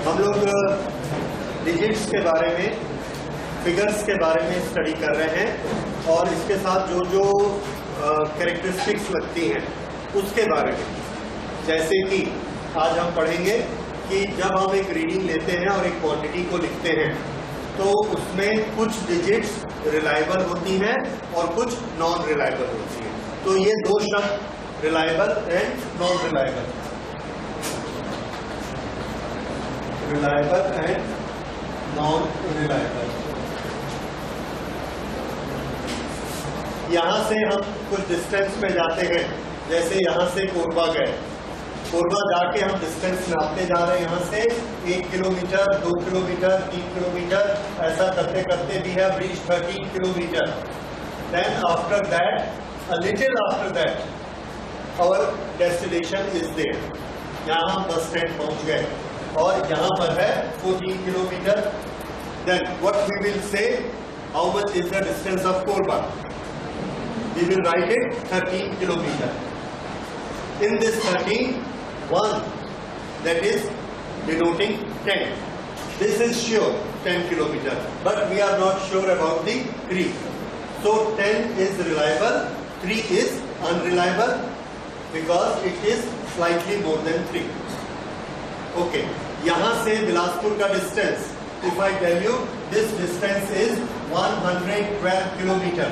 हम लोग डिजिट्स के बारे में, फिगर्स के बारे में स्टडी कर रहे हैं और इसके साथ जो जो कैरेक्टरिस्टिक्स लगती हैं उसके बारे में। जैसे कि आज हम पढ़ेंगे कि जब हम एक रीडिंग लेते हैं और एक क्वांटिटी को लिखते हैं तो उसमें कुछ डिजिट्स रिलायबल होती हैं और कुछ नॉन रिलायबल होती हैं। तो ये दो शब्द reliable and non reliable, reliable and non reliable. यहां से हम कुछ डिस्टेंस पे जाते हैं, जैसे यहां से कोरबा गए, कोरबा जाके हम डिस्टेंस नापते जा रहे हैं। यहाँ से 1 किलोमीटर, 2 किलोमीटर, 3 किलोमीटर, ऐसा करते करते भी है reach 13 kilometre. Then after that, a little after that, our destination is there. यहाँ हम बस स्टैंड पहुंच गए और यहाँ पर है 14 kilometre. Then what we will say, how much is the distance of Korba? We will write it 13 kilometer. In this 13, 1 that is denoting 10. This is sure 10 kilometer, but we are not sure about the 3. So 10 is reliable, 3 is unreliable because it is slightly more than 3. Okay, यहाँ से बिलासपुर का distance, if I tell you this distance is 112 kilometer.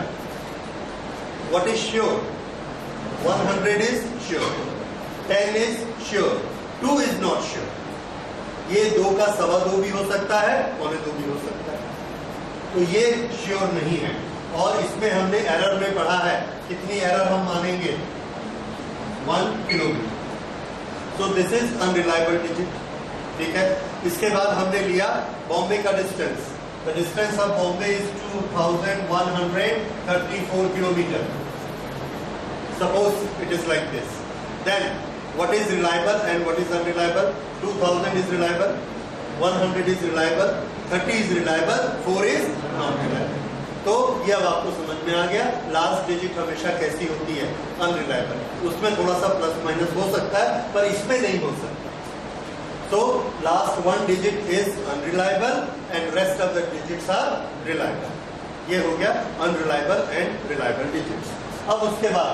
What is sure? 100 is sure, 10 is sure, 2 is not sure. ये 2 का 2.25 भी हो सकता है, 2.25 भी हो सकता है, तो ये श्योर नहीं है। और इसमें हमने एरर में पढ़ा है, कितनी एरर हम मानेंगे? 1 kilometre. So this is unreliable digit, ठीक है। इसके बाद हमने लिया बॉम्बे का distance. The distance of Bombay is 2134 kilometre. Suppose it is like this. Then what is reliable and what is unreliable? 2000 is reliable, 100 is reliable, 30 is reliable, 4 is non reliable. तो ये अब आपको समझ में आ गया। लास्ट डिजिट हमेशा कैसी होती है? अनरिलायबल। उसमें थोड़ा सा प्लस माइनस हो सकता है पर इसमें नहीं हो सकता। तो last 1 digit is unreliable and rest of the digits are reliable. ये हो गया अनरिलायबल एंड रिलायबल डिजिट्स। अब उसके बाद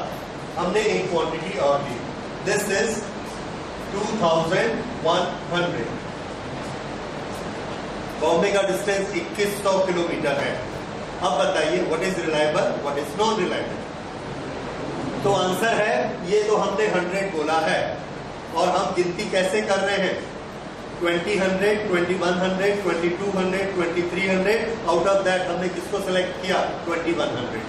हमने एक क्वांटिटी और ली, दिस इज 2100। बॉम्बे का डिस्टेंस 2100 किलोमीटर है। अब बताइए what is reliable, what is non reliable? तो आंसर है, ये तो हमने 100 बोला है और हम गिनती कैसे कर रहे हैं? 2000, 2100, 2200, 2300। आउट ऑफ दैट हमने किसको सिलेक्ट किया? 2100।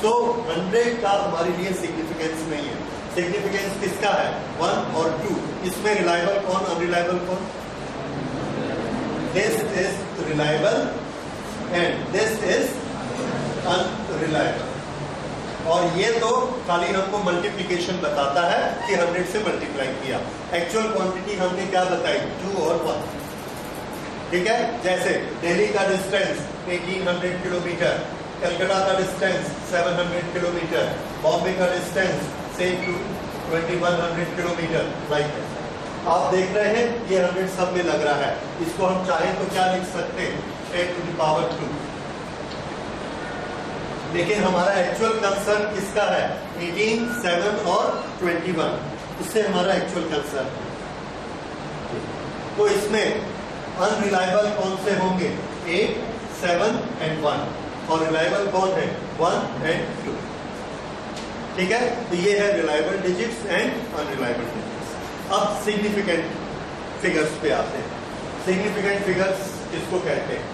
तो 100 का हमारे लिए सिग्निफिकेंस नहीं है। सिग्निफिकेंस किसका है? 1 और 2। इसमें रिलायबल कौन, अनरिलायबल कौन? This is reliable and this is unreliable. और ये तो खाली हमको मल्टीप्लीकेशन बताता है कि 100 से मल्टीप्लाई किया। एक्चुअल क्वांटिटी हमने क्या बताई? 2 और 1, ठीक है। जैसे दिल्ली का डिस्टेंस 1800 किलोमीटर, कलकत्ता का डिस्टेंस 700 किलोमीटर, बॉम्बे का डिस्टेंस से 2100 किलोमीटर। लाइक आप देख रहे हैं ये 100 सब में लग रहा है। इसको हम चाहें तो क्या लिख सकते हैं? 10 to the power 2। लेकिन हमारा एक्चुअल कंसर्न किसका है? 18, 7 और 21, इससे हमारा एक्चुअल कंसर्न है। तो इसमें अनरिलायबल कौन से होंगे? 8, 7 एंड 1। और रिलायबल कौन है? 1 एंड 2, ठीक है। तो ये है reliable digits and unreliable digits. अब सिग्निफिकेंट फिगर्स पे आते हैं। सिग्निफिकेंट फिगर्स किसको कहते हैं?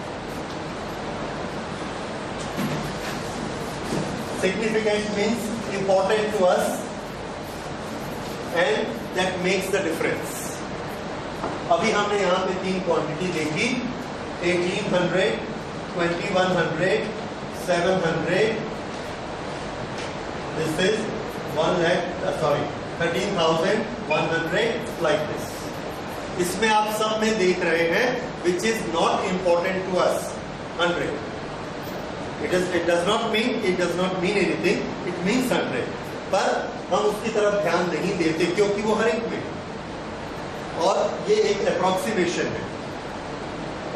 Significant means important to us and that makes the difference. अभी हमने यहाँ पे 3 क्वांटिटी देखी, 1800, 2100, 700, this is 13,100 like this. इसमें आप सब में देख रहे हैं which is not important to us, 100. It does not mean anything, it means 100. पर हम उसकी तरफ ध्यान नहीं देते क्योंकि वो हर एक में। और ये एक अप्रोक्सीमेशन है,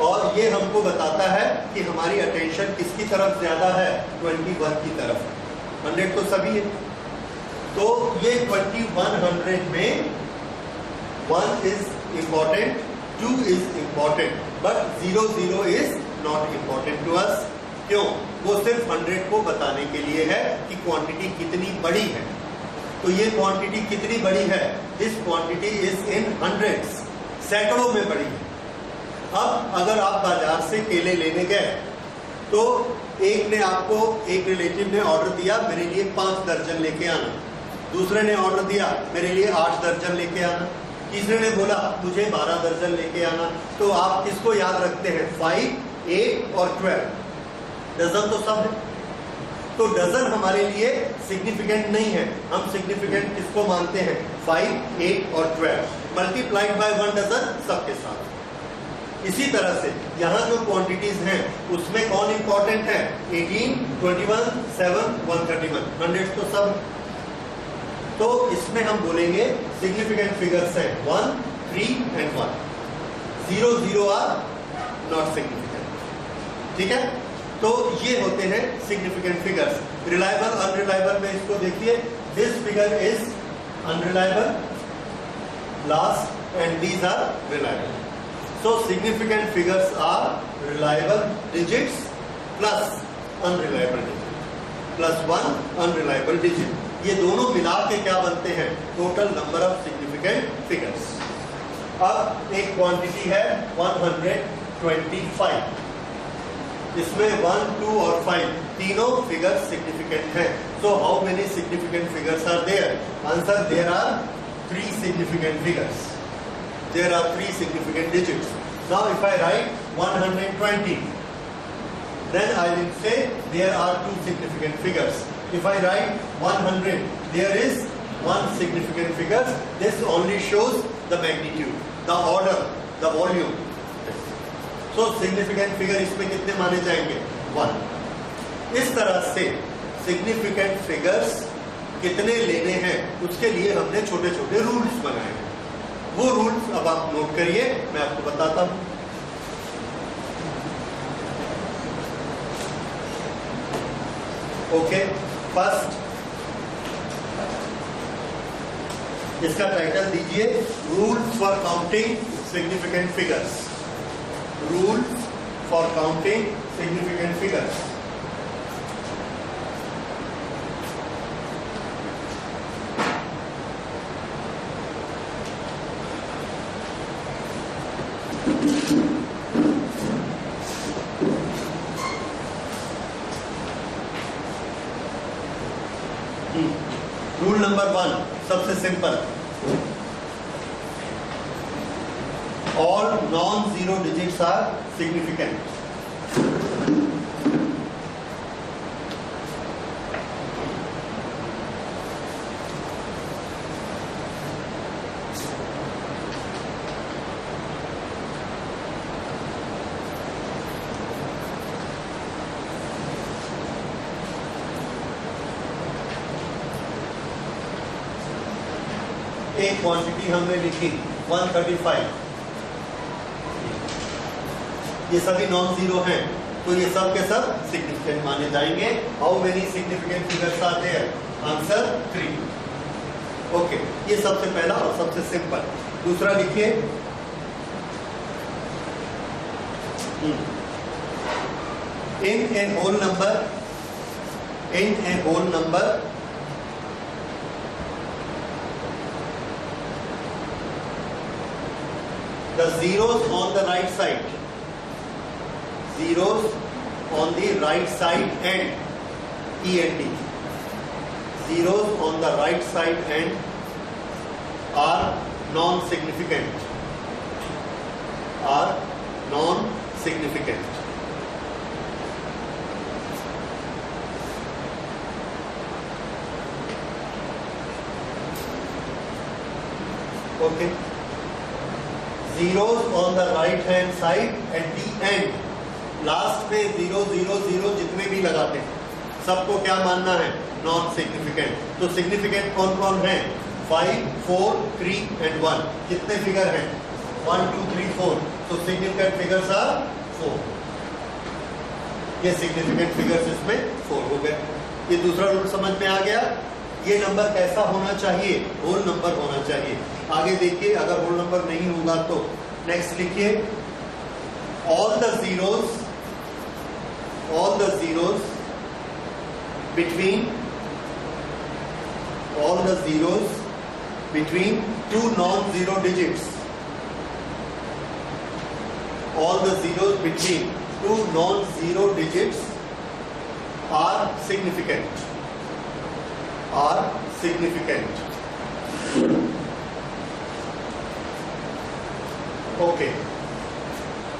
और ये हमको बताता है कि हमारी अटेंशन किसकी तरफ ज्यादा है, 21 की तरफ। 100 तो सभी है, तो ये 2100 में 1 is important, 2 is important, but 00 is not important to us. क्यों? वो सिर्फ 100 को बताने के लिए है कि क्वांटिटी कितनी बड़ी है। तो ये क्वांटिटी कितनी बड़ी है? This quantity is in hundreds, सैकड़ों में बड़ी है। अब अगर आप बाजार से केले लेने गए तो एक ने आपको, एक रिलेटिव ने ऑर्डर दिया मेरे लिए 5 दर्जन लेके आना, दूसरे ने ऑर्डर दिया मेरे लिए 8 दर्जन लेके आना, तीसरे ने बोला मुझे 12 दर्जन लेके आना। तो आप किसको याद रखते हैं? 5, 8 और 12। डजन तो सब है, तो डजन हमारे लिए सिग्निफिकेंट नहीं है। हम सिग्निफिकेंट किसको मानते हैं? 5, 8 और 12 मल्टीप्लाइड बाय 1 डजन सबके साथ। इसी तरह से यहाँ जो क्वांटिटीज हैं उसमें कौन इंपॉर्टेंट है? 18, 21, 7, 131, 100 तो सब। तो इसमें हम बोलेंगे सिग्निफिकेंट फिगर्स हैं 1, 3 एंड 1। 0, 0 are not significant. ठीक है, तो ये होते हैं सिग्निफिकेंट फिगर्स। रिलायबल अनरिलायबल में इसको देखिए, this figure is unreliable, last and these are reliable. So significant figures are reliable digits plus unreliable digit plus 1 unreliable digit. ये दोनों मिला के क्या बनते हैं? Total number of significant figures. अब एक क्वांटिटी है 125, इसमें 1, 2 और 5 तीनों फिगर्स सिग्निफिकेंट हैं। So how many significant figures are there? Answer: there are 3 significant figures. There are 3 significant digits. Now if I write 120, then I will say there are 2 significant figures. If I write 100, there is 1 significant figure. This only shows the magnitude, the order, the volume. So significant figure इसमें कितने माने जाएंगे? 1. इस तरह से significant figures कितने लेने हैं उसके लिए हमने छोटे छोटे रूल्स बनाए हैं। वो रूल्स अब आप नोट करिए, मैं आपको बताता हूं। ओके, फर्स्ट इसका टाइटल दीजिए rules for counting significant figures. Rules for counting significant figures. Rule number 1 सबसे simple, all non zero digits are significant. एक क्वांटिटी हमने लिखी 135, ये सभी नॉन जीरो हैं, तो ये सब के सब सिग्निफिकेंट माने जाएंगे। How many significant figures are there? Answer 3। Okay, ये सबसे पहला और सबसे सिंपल। दूसरा लिखिए, in a whole number the zeros on the right side, zeros on the right side and END, zeros on the right side and are non-significant, are non-significant. Okay. Zeros on the right hand side at the end, last में 0, 0, 0 जितने भी लगाते हैं सबको क्या मानना है? Non significant. तो सिग्निफिकेंट कौन कौन है? 5, 4, 3 and 1. कितने फिगर हैं? 1, 2, 3, 4. तो सिग्निफिकेंट फिगर्स आर 4. ये सिग्निफिकेंट फिगर्स इसमें 4 हो गए. ये दूसरा रूल समझ में आ गया. ये नंबर कैसा होना चाहिए? होल नंबर होना चाहिए. आगे देखिए, अगर होल नंबर नहीं होगा तो नेक्स्ट लिखिए, all the zeros between two non-zero digits. All the zeros between two non-zero digits are significant. Okay.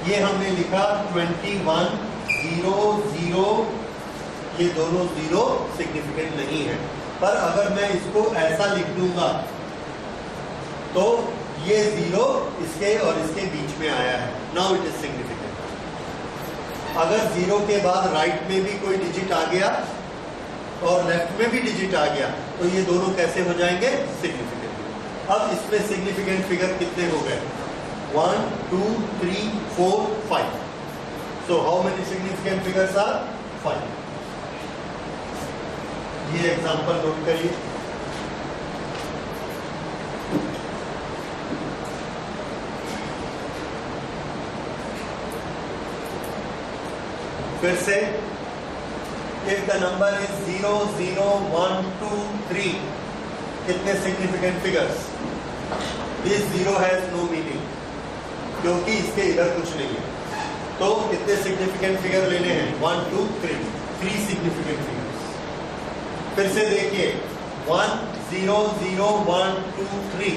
ये हमने लिखा 21, 0, 0. ये दोनों जीरो सिग्निफिकेंट नहीं है. पर अगर मैं इसको ऐसा लिख दूंगा तो ये जीरो इसके और इसके बीच में आया है. Now it is significant. अगर जीरो के बाद राइट में भी कोई डिजिट आ गया और लेफ्ट में भी डिजिट आ गया तो ये दोनों कैसे हो जाएंगे? सिग्निफिकेंट. अब इसमें सिग्निफिकेंट फिगर कितने हो गए? 1, 2, 3, 4, 5. So how many significant figures are? 5. ये एग्जांपल नोट करिए. फिर से, if the number is 0, 0, 1, 2, 3, कितने significant figures? This 0 has no meaning, क्योंकि इसके इधर कुछ नहीं है. तो कितने सिग्निफिकेंट फिगर लेने हैं? 1, 2, 3. 3 सिग्निफिकेंट फिगर्स. फिर से देखिए, 1, 0, 0, 1, 2, 3.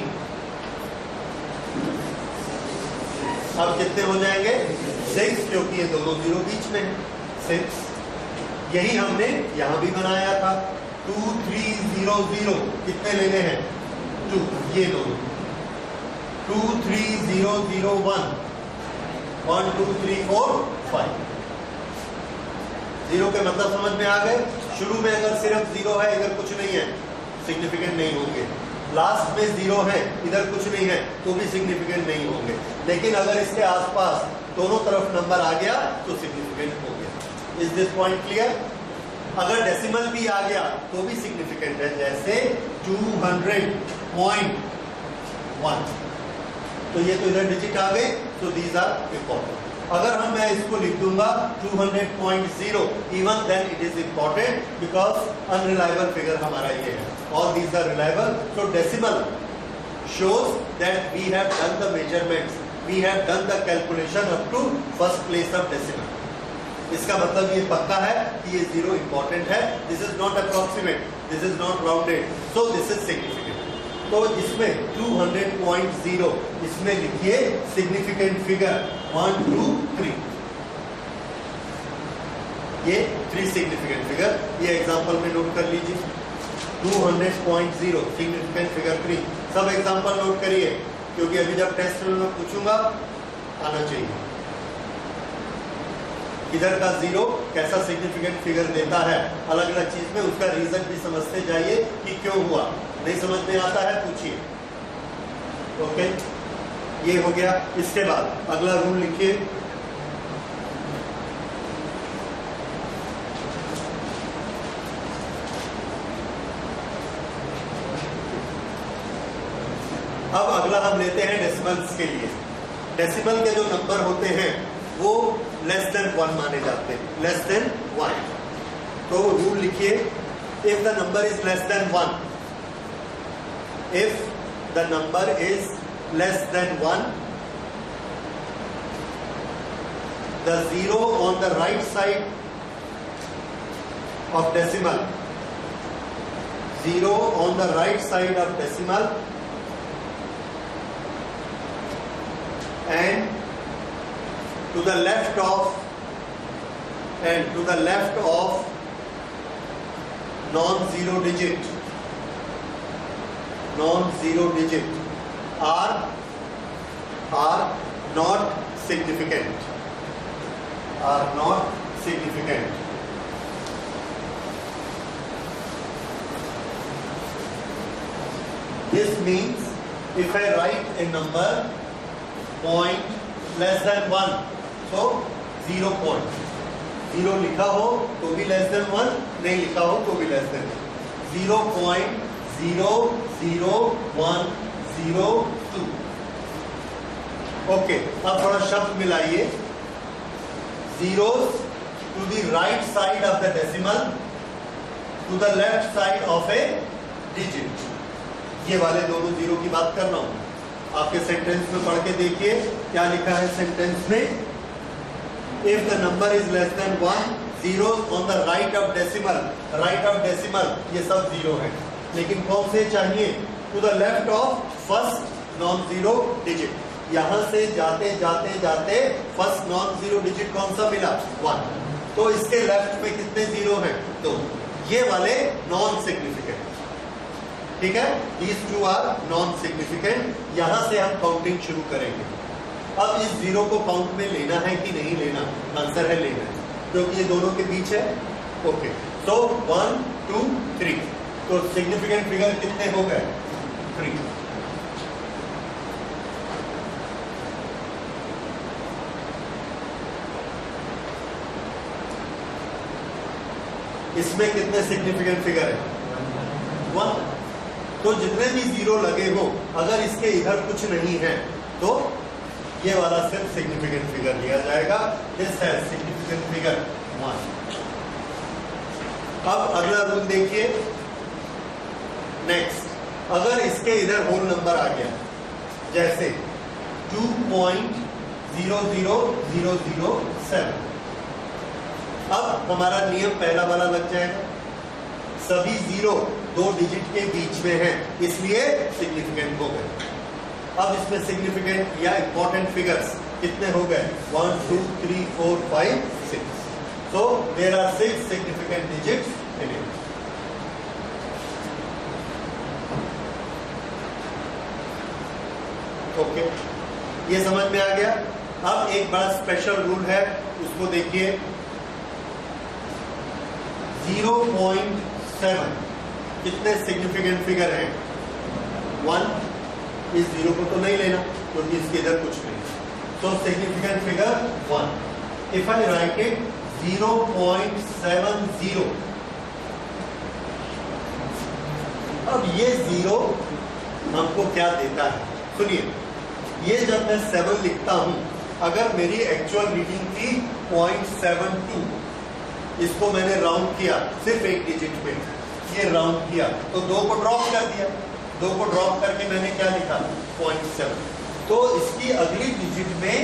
अब कितने हो जाएंगे? 6, क्योंकि ये दोनों जीरो बीच में 6. यही हमने यहां भी बनाया था. 2, 3, 0, 0. कितने लेने हैं? 2. ये दोनों 2, 3, 0, 0, 1. 1, 2, 3, 4, 5. जीरो के मतलब समझ में आ गए. शुरू में अगर सिर्फ जीरो है, इधर कुछ नहीं है, सिग्निफिकेंट नहीं होंगे. लास्ट में जीरो है, इधर कुछ नहीं है, तो भी सिग्निफिकेंट नहीं होंगे. लेकिन अगर इसके आसपास दोनों तरफ नंबर आ गया तो सिग्निफिकेंट हो गया. Is this point clear? अगर डेसिमल भी आ गया तो भी सिग्निफिकेंट है. जैसे 200.1. तो ये तो इधर डिजिट आ गए, तो दीज आर इंपॉर्टेंट. अगर मैं इसको लिख दूंगा 200.0, even then it is important because unreliable figure हमारा ये है. All these are reliable. So decimal shows that we have done the measurements, we have done the calculation up to first place of decimal. इसका मतलब ये पक्का है कि ये जीरो इंपॉर्टेंट है. This is not approximate, this is not rounded, so this is significant. तो इसमें 200.0 इसमें लिखिए सिग्निफिकेंट फिगर 1, 2, 3. ये 3 सिग्निफिकेंट फिगर. ये एग्जांपल में नोट कर लीजिए. 200.0 सिग्निफिकेंट फिगर 3. सब एग्जांपल नोट करिए, क्योंकि अभी जब टेस्ट में मैं पूछूंगा आना चाहिए. इधर का जीरो कैसा सिग्निफिकेंट फिगर देता है अलग अलग चीज में, उसका रीजन भी समझते जाइए कि क्यों हुआ. नहीं समझ में आता है पूछिए. ओके, ये हो गया. इसके बाद अगला रूल लिखिए. अब अगला हम लेते हैं डेसिमल्स के लिए. डेसिमल के जो नंबर होते हैं वो लेस देन 1 माने जाते हैं. Less than 1. तो रूल लिखिए, if the number is less then 1, if the number is less than 1, the zero on the right side of decimal, zero on the right side of decimal and to the left of non-zero digit are not significant. This means if I write a number point less than 1, so 0 point. 0 लिखा हो तो भी less than 1, नहीं लिखा हो तो भी less than 0.00102. Okay, अब थोड़ा शब्द मिलाइए. Zeros to the right side of the decimal, to the left side of a digit. ये वाले दोनों जीरो की बात कर रहा हूं. आपके सेंटेंस में पढ़ के देखिए क्या लिखा है सेंटेंस में. If the number is less than 1, zeros on the right of decimal. Right of decimal ये सब जीरो है, लेकिन कौन से चाहिए? To the left of first non-zero digit. यहां से जाते जाते जाते फर्स्ट non-zero digit कौन सा मिला? 1. तो इसके लेफ्ट में कितने जीरो हैं? 2. ये वाले नॉन सिग्निफिकेंट. ठीक है, these two are non significant. यहां से हम काउंटिंग शुरू करेंगे. अब इस जीरो को काउंट में लेना है कि नहीं लेना? आंसर है लेना है, क्योंकि ये दोनों के बीच है. ओके, तो 1 2 3. तो सिग्निफिकेंट फिगर कितने हो गए? 3. इसमें कितने सिग्निफिकेंट फिगर है? 1. तो जितने भी जीरो लगे हो, अगर इसके इधर कुछ नहीं है तो ये वाला सिर्फ सिग्निफिकेंट फिगर लिया जाएगा. दिस है सिग्निफिकेंट फिगर 1. अब अगला रूल देखिए. नेक्स्ट, अगर इसके इधर होल नंबर आ गया, जैसे 2.00007, अब हमारा नियम पहला वाला लग जाएगा. सभी जीरो 2 डिजिट के बीच में है, इसलिए सिग्निफिकेंट हो गए. अब इसमें सिग्निफिकेंट या इंपॉर्टेंट फिगर्स कितने हो गए? 1 2 3 4 5 6. So there are 6 significant digits in it. Okay, ये समझ में आ गया. अब एक बड़ा स्पेशल रूल है, उसको देखिए. 0.7 कितने सिग्निफिकेंट फिगर हैं? 1. इस जीरो को तो नहीं लेना क्योंकि इसके इधर कुछ नहीं. तो significant figure 1. If I right it 0.70, अब ये जीरो हमको क्या देता है? सुनिए, ये जब मैं 7 लिखता हूं, अगर मेरी एक्चुअल रीडिंग थी 0.72, इसको मैंने राउंड किया सिर्फ एक डिजिट पे, ये राउंड किया तो 2 को ड्रॉप कर दिया. 2 को ड्रॉप करके मैंने क्या लिखा? 0.7. तो इसकी अगली डिजिट में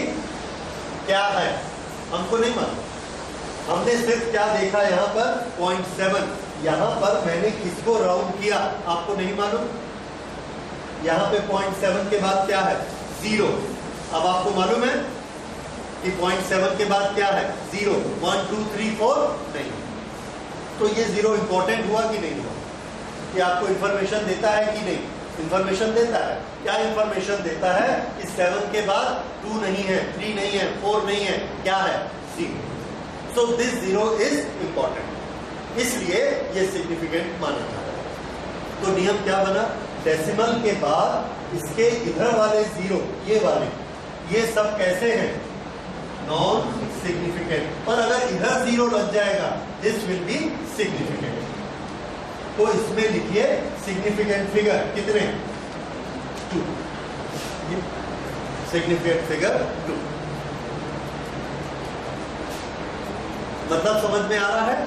क्या है हमको नहीं मालूम. हमने सिर्फ क्या देखा यहाँ पर? 0.7. यहाँ पर मैंने किसको राउंड किया आपको नहीं मालूम. यहाँ पे 0.7 के बाद क्या है? 0. अब आपको मालूम है कि 0.7 के बाद क्या है? 0. 1 2 3 4 नहीं. तो ये जीरो इंपॉर्टेंट हुआ कि नहीं हुआ? ये आपको इंफॉर्मेशन देता है कि नहीं? इंफॉर्मेशन देता है. क्या इंफॉर्मेशन देता है? कि 7 के बाद 2 नहीं है, 3 नहीं है, 4 नहीं है, क्या है? 0. So this zero is important, इसलिए ये सिग्निफिकेंट माना जाता है. तो नियम क्या बना? डेसिमल के बाद इसके इधर वाले जीरो, ये वाले, ये सब कैसे हैं? Non significant. पर अगर इधर जीरो लग जाएगा, दिस विल बी सिग्निफिकेंट. तो इसमें लिखिए सिग्निफिकेंट फिगर कितने? 2. Significant figure 2. मतलब समझ में आ रहा है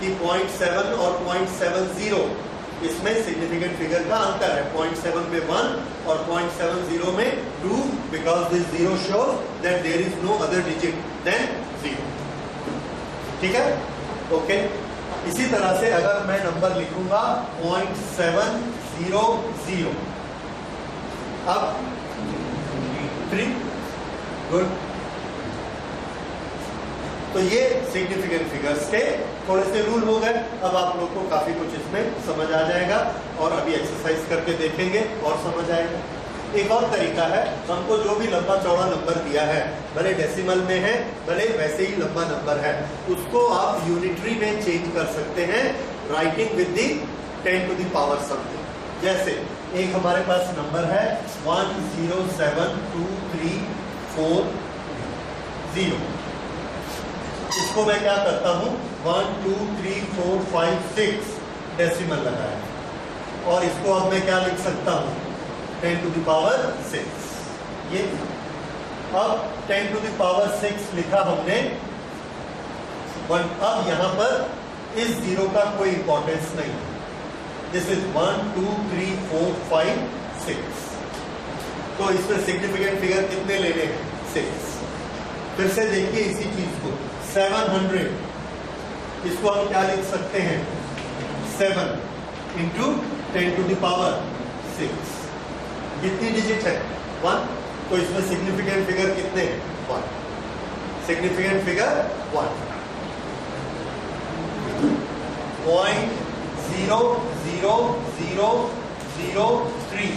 कि 0.7 और 0.70 इसमें सिग्निफिकेंट फिगर का अंतर है. 0.7 में 1 और 0.70 में 2, because this zero shows that there is no other digit than 0. ठीक है, ओके. इसी तरह से अगर मैं नंबर लिखूंगा 0.700, अब 3. गुड. तो ये सिग्निफिकेंट फिगर्स के थोड़े से रूल हो गए. अब आप लोग को काफी कुछ इसमें समझ आ जाएगा और अभी एक्सरसाइज करके देखेंगे और समझ आएगा. एक और तरीका है, हमको जो भी लंबा चौड़ा नंबर दिया है, भले डेसिमल में है भले वैसे ही लंबा नंबर है, उसको आप यूनिटरी में चेंज कर सकते हैं, writing with the 10 to the power something. जैसे एक हमारे पास नंबर है 107234 इसको मैं क्या करता हूं 1 2 3 4 5 6 डेसिमल लगाया और इसको अब मैं क्या लिख सकता हूं 10 to the power 6 ये अब 10 to the power 6 लिखा हमने अब यहां पर इस जीरो का कोई इंपॉर्टेंस नहीं है दिस इज 1 2 3 4 5 6 तो इसमें सिग्निफिकेंट फिगर कितने लेने हैं 6 फिर से देखिए इसी चीज को 700 इसको हम क्या लिख सकते हैं 7 इंटू 10 to the power 6 कितनी डिजिट है 1 तो इसमें सिग्निफिकेंट फिगर कितने हैं 1 सिग्निफिकेंट फिगर 1 0.00003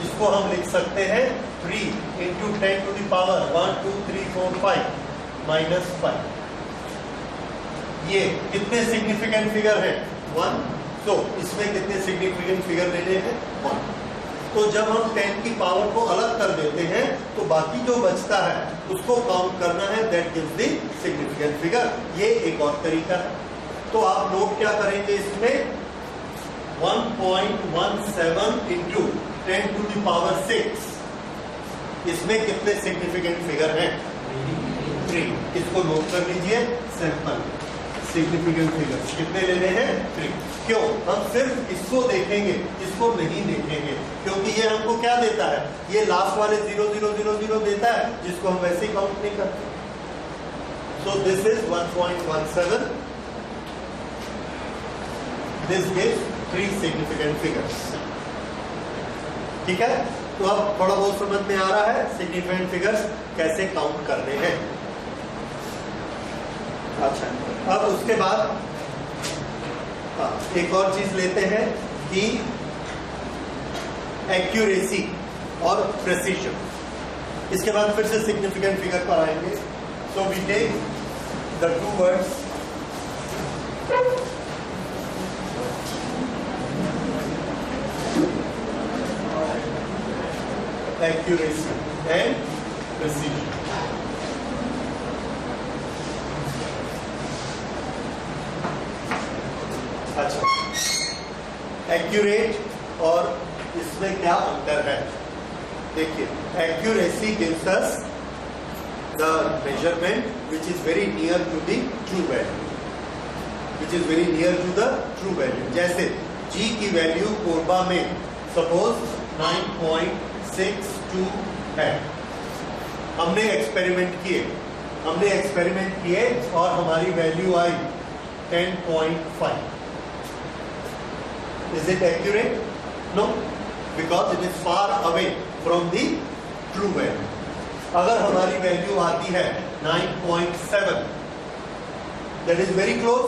इसको हम लिख सकते हैं 3 into 10 to the power 1 2 3 4 5 minus 5 ये कितने सिग्निफिकेंट फिगर है 1 तो इसमें कितने सिग्निफिकेंट फिगर लेने हैं 1 तो जब हम 10 की पावर को अलग कर देते हैं तो बाकी जो बचता है उसको काउंट करना है that gives the significant figure ये एक और तरीका है तो आप लोग क्या करेंगे इसमें 1.17 इंटू 10 to the power 6 इसमें कितने सिग्निफिकेंट फिगर हैं 3 इसको नोट कर लीजिए सैंपल सिग्निफिकेंट फिगर कितने लेने हैं 3 क्यों हम सिर्फ इसको देखेंगे इसको नहीं देखेंगे क्योंकि ये हमको क्या देता है ये लास्ट वाले 0000 देता है जिसको हम वैसे ही काउंट नहीं करते so this is 1.17 this gives 3 significant figures ठीक है तो अब थोड़ा बहुत समझ में आ रहा है सिग्निफिकेंट फिगर्स कैसे काउंट करने हैं अच्छा अब उसके बाद एक और चीज लेते हैं कि एक्यूरेसी और प्रेसिजन इसके बाद फिर से सिग्निफिकेंट फिगर पर आएंगे so we take the two words accuracy and precision अच्छा एक्यूरेट और इसमें क्या अंतर है देखिए accuracy gives us the measurement which is very near to the true value which is very near to the true value जैसे g की value Korba में सपोज 9.62 है हमने एक्सपेरिमेंट किए और हमारी वैल्यू आई 10.5 is it accurate no because it is far away from the true value अगर हमारी वैल्यू आती है 9.7 that is very close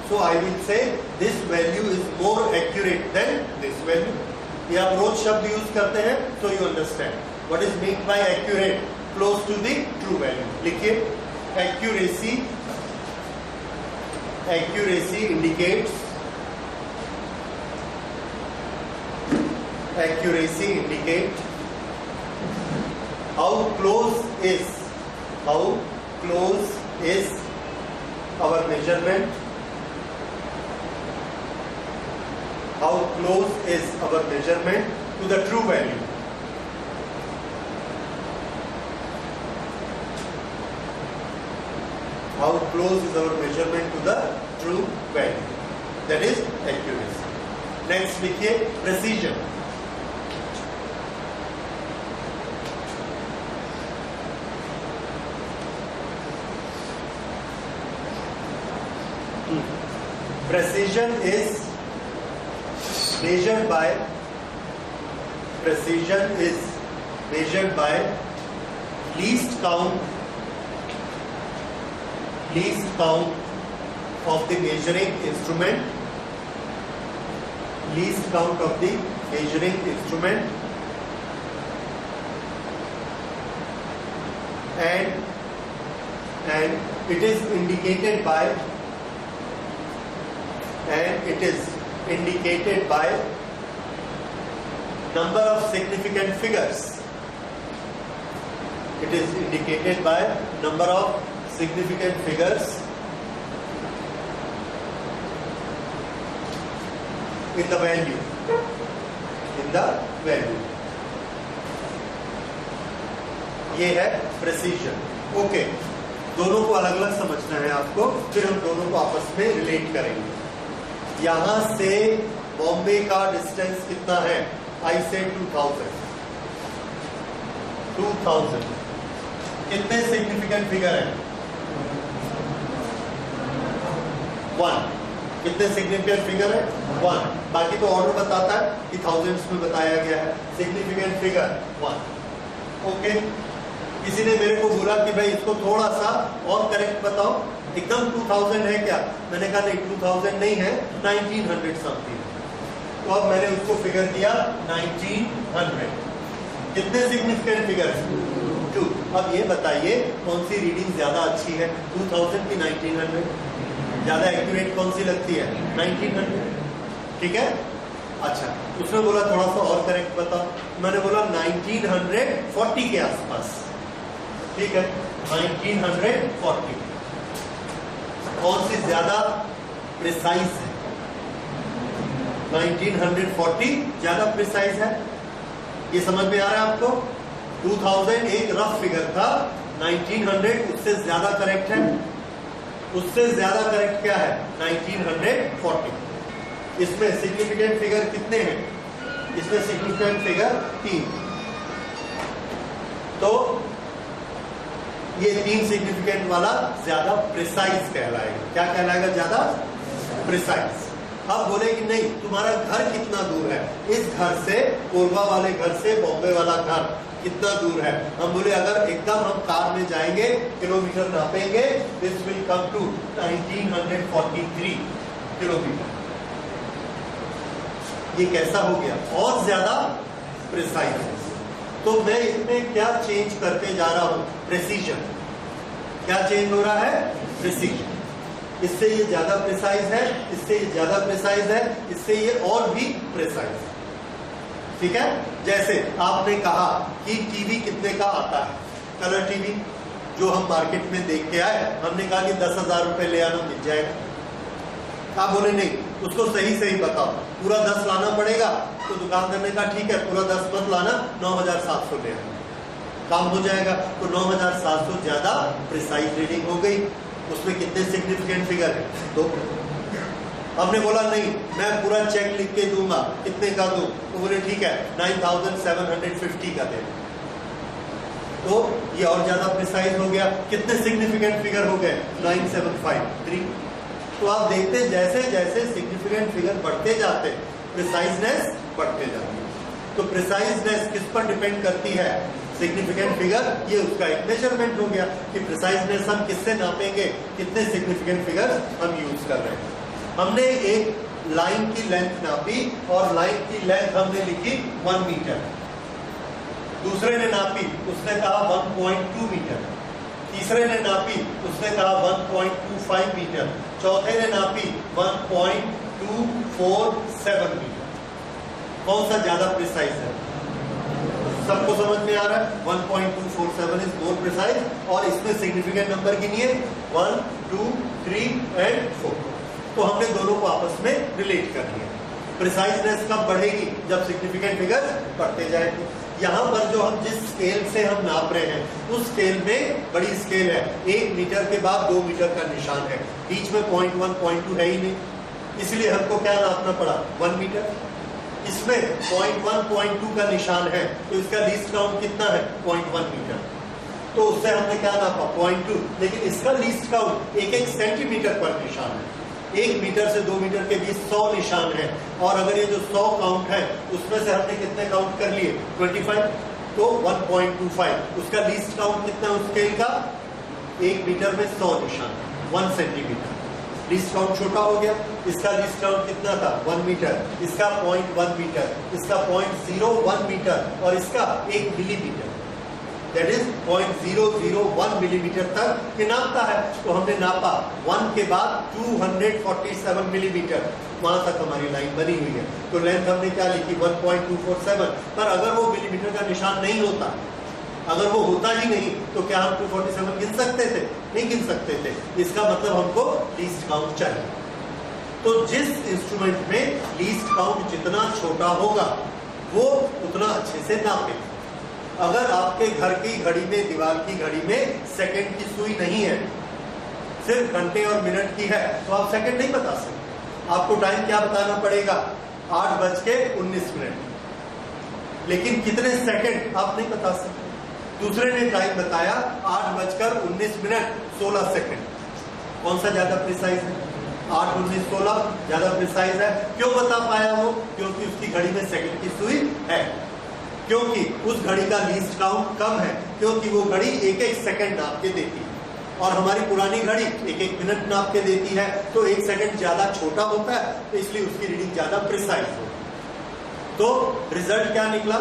so I will say this value is more accurate then this value ये आप रोज शब्द use करते हैं so you understand what is meant by accurate close to the true value लिखिए accuracy indicates how close is our measurement how close is our measurement to the true value how close is our measurement to the true value that is accuracy next लिखिए precision precision is measured by least count of the measuring instrument and it is indicated by number of significant figures. It is indicated by number of significant figures in the value. In the value. ये है precision. Okay, दोनों को अलग अलग समझना है आपको, फिर हम दोनों को आपस में रिलेट करेंगे. यहां से बॉम्बे का डिस्टेंस कितना है? आई से 2000. कितने सिग्निफिकेंट फिगर है? 1. कितने सिग्निफिकेंट फिगर है? 1. बाकी तो ऑर्डर बताता है कि थाउजेंड्स में बताया गया है. Significant figure 1. ओके, किसी ने मेरे को बोला कि भाई इसको थोड़ा सा और करेक्ट बताओ, एकदम 2000 है क्या? मैंने कहा नहीं, 2000 नहीं है, 1900 समथिंग. तो अब मैंने उसको फिगर दिया 1900. कितने सिग्निफिकेंट फिगर है? 2. अब ये बताइए कौन सी रीडिंग ज्यादा अच्छी है, 2000 की 1900? ज्यादा एक्यूरेट कौन सी लगती है? 1900. ठीक है. अच्छा, उसने बोला थोड़ा सा और करेक्ट बताओ. मैंने बोला 1940 के आसपास. ठीक है, 1940. कौन सी ज्यादा प्रिसाइज है? 1940 ज्यादा प्रिसाइज है. ये समझ में आ रहा है आपको? 2000 एक रफ फिगर था, 1900 उससे ज्यादा करेक्ट है. उससे ज्यादा करेक्ट क्या है? 1940. इसमें सिग्निफिकेंट फिगर कितने हैं? इसमें सिग्निफिकेंट फिगर 3. तो ये 3 सिग्निफिकेंट वाला ज्यादा प्रिसाइज कहलाएगा. क्या कहलाएगा? ज्यादा प्रिसाइज. अब बोले कि नहीं, तुम्हारा घर कितना दूर है? इस घर से, कोरबा वाले घर से बॉम्बे वाला घर कितना दूर है? हम बोले अगर एकदम हम कार में जाएंगे, किलोमीटर नापेंगे, this will come to 1943 kilometre. ये कैसा हो गया? और ज्यादा प्रिसाइज है. तो मैं इसमें क्या चेंज करते जा रहा हूं? प्रेसिजन. क्या चेंज हो रहा है? प्रेसिजन. इससे ये ज्यादा प्रिसाइज है, इससे ये ज्यादा प्रिसाइज है, इससे ये और भी प्रिसाइज है. ठीक है. जैसे आपने कहा कि टीवी कितने का आता है, कलर टीवी जो हम मार्केट में देख के आए, हमने कहा कि 10,000 रुपए ले आना, मिल जाएगा. आप बोले नहीं, उसको सही सही बताओ, पूरा 10 लाना पड़ेगा. तो दुकानदार ने कहा ठीक है, पूरा 10 मत लाना, 9,700 ले आना, काम हो जाएगा. तो 9,700 ज्यादा प्रिसाइज रीडिंग हो गई. उसमें कितने सिग्निफिकेंट फिगर है? 2. हमने बोला नहीं, मैं पूरा चेक लिख के दूंगा, कितने का दूं? तो बोले ठीक है, 9,750 का दे. तो ये और ज्यादा प्रिसाइज हो गया. कितने सिग्निफिकेंट फिगर हो गए? 9,753. तो आप देखते हैं जैसे जैसे सिग्निफिकेंट फिगर बढ़ते जाते, प्रिसाइजनेस बढ़ते जाती है. तो प्रिसाइजनेस किस पर डिपेंड करती है? Significant figure. ये उसका एक मेजरमेंट हो गया कि प्रिसाइजनेस हम किससे नापेंगे, कितने सिग्निफिकेंट फिगर्स हम यूज कर रहे हैं. हमने एक लाइन की लेंथ नापी और लाइन की लेंथ हमने लिखी 1 मीटर. दूसरे ने नापी, उसने कहा 1.2 मीटर. तीसरे ने नापी, उसने कहा 1.25 मीटर. चौथे ने नापी 1.247 मीटर. कौन सा ज्यादा प्रिसाइज है? सबको समझ में आ रहा है? 1.247 इज मोर प्रिसाइज. और इसमें सिग्निफिकेंट नंबर गिनिए 1, 2, 3 एंड 4. तो हमने दोनों को आपस में रिलेट कर लिया. प्रिसाइजनेस कब बढ़ेगी? जब सिग्निफिकेंट फिगर बढ़ते जाएंगे. यहाँ पर जो हम जिस स्केल से हम नाप रहे हैं, उस स्केल में बड़ी स्केल है. 1 मीटर के बाद 2 मीटर का निशान है, बीच में 0.1, 0.2 है ही नहीं. इसलिए हमको क्या नापना पड़ा? 1 मीटर. इसमें 0.1, 0.2 का निशान है, तो इसका लीस्ट काउंट कितना है? 0.1 मीटर. तो उससे हमने क्या नापा? 0.2. लेकिन इसका लीस्ट काउंट 1-1 सेंटीमीटर पर निशान है. 1 मीटर से 2 मीटर के बीच 100 निशान है. और अगर ये जो 100 काउंट है, उसमें से हमने कितने काउंट कर लिए? 25. तो 1.25. उसका लीस्ट काउंट कितना है उस स्केल का? 1 मीटर में 100 निशान, 1 सेंटीमीटर. लीस्ट काउंट छोटा हो गया. इसका लीस्ट काउंट कितना था? 1 मीटर. इसका 0.1 मीटर, इसका 0.01 मीटर और इसका 1 मिलीमीटर. दैट इज 0.001 मिलीमीटर तक ये नापता है। तो हमने नापा 1 के बाद 247 मिलीमीटर, वहां तक हमारी लाइन बनी हुई है। तो लेंथ हमने क्या लिखी 1.247, पर अगर वो मिलीमीटर का निशान नहीं होता, अगर वो होता ही नहीं, तो क्या हम 247 गिन सकते थे? नहीं गिन सकते थे। इसका मतलब हमको लीस्ट काउंट चाहिए। तो जिस इंस्ट्रूमेंट में लीस्ट काउंट जितना छोटा होगा वो उतना अच्छे से नापे। अगर आपके घर की घड़ी में, दीवार की घड़ी में सेकंड की सुई नहीं है, सिर्फ घंटे और मिनट की है, तो आप सेकंड नहीं बता सकते। आपको टाइम क्या बताना पड़ेगा? 8:19। लेकिन कितने सेकंड आप नहीं बता सकते। दूसरे ने टाइम बताया 8:19 16 सेकंड। कौन सा ज्यादा प्रिसाइज है? 8, 19, 16 ज्यादा प्रिसाइज है। क्यों बता पाया वो? क्योंकि उसकी घड़ी में सेकंड की सुई है, क्योंकि उस घड़ी का लीस्ट काउंट कम है, क्योंकि वो घड़ी एक एक सेकंड नाप के देती है और हमारी पुरानी घड़ी एक एक मिनट नाप के देती है। तो एक सेकंड ज्यादा छोटा होता है, तो इसलिए उसकी रीडिंग ज्यादा प्रिसाइज होती है। तो रिजल्ट क्या निकला?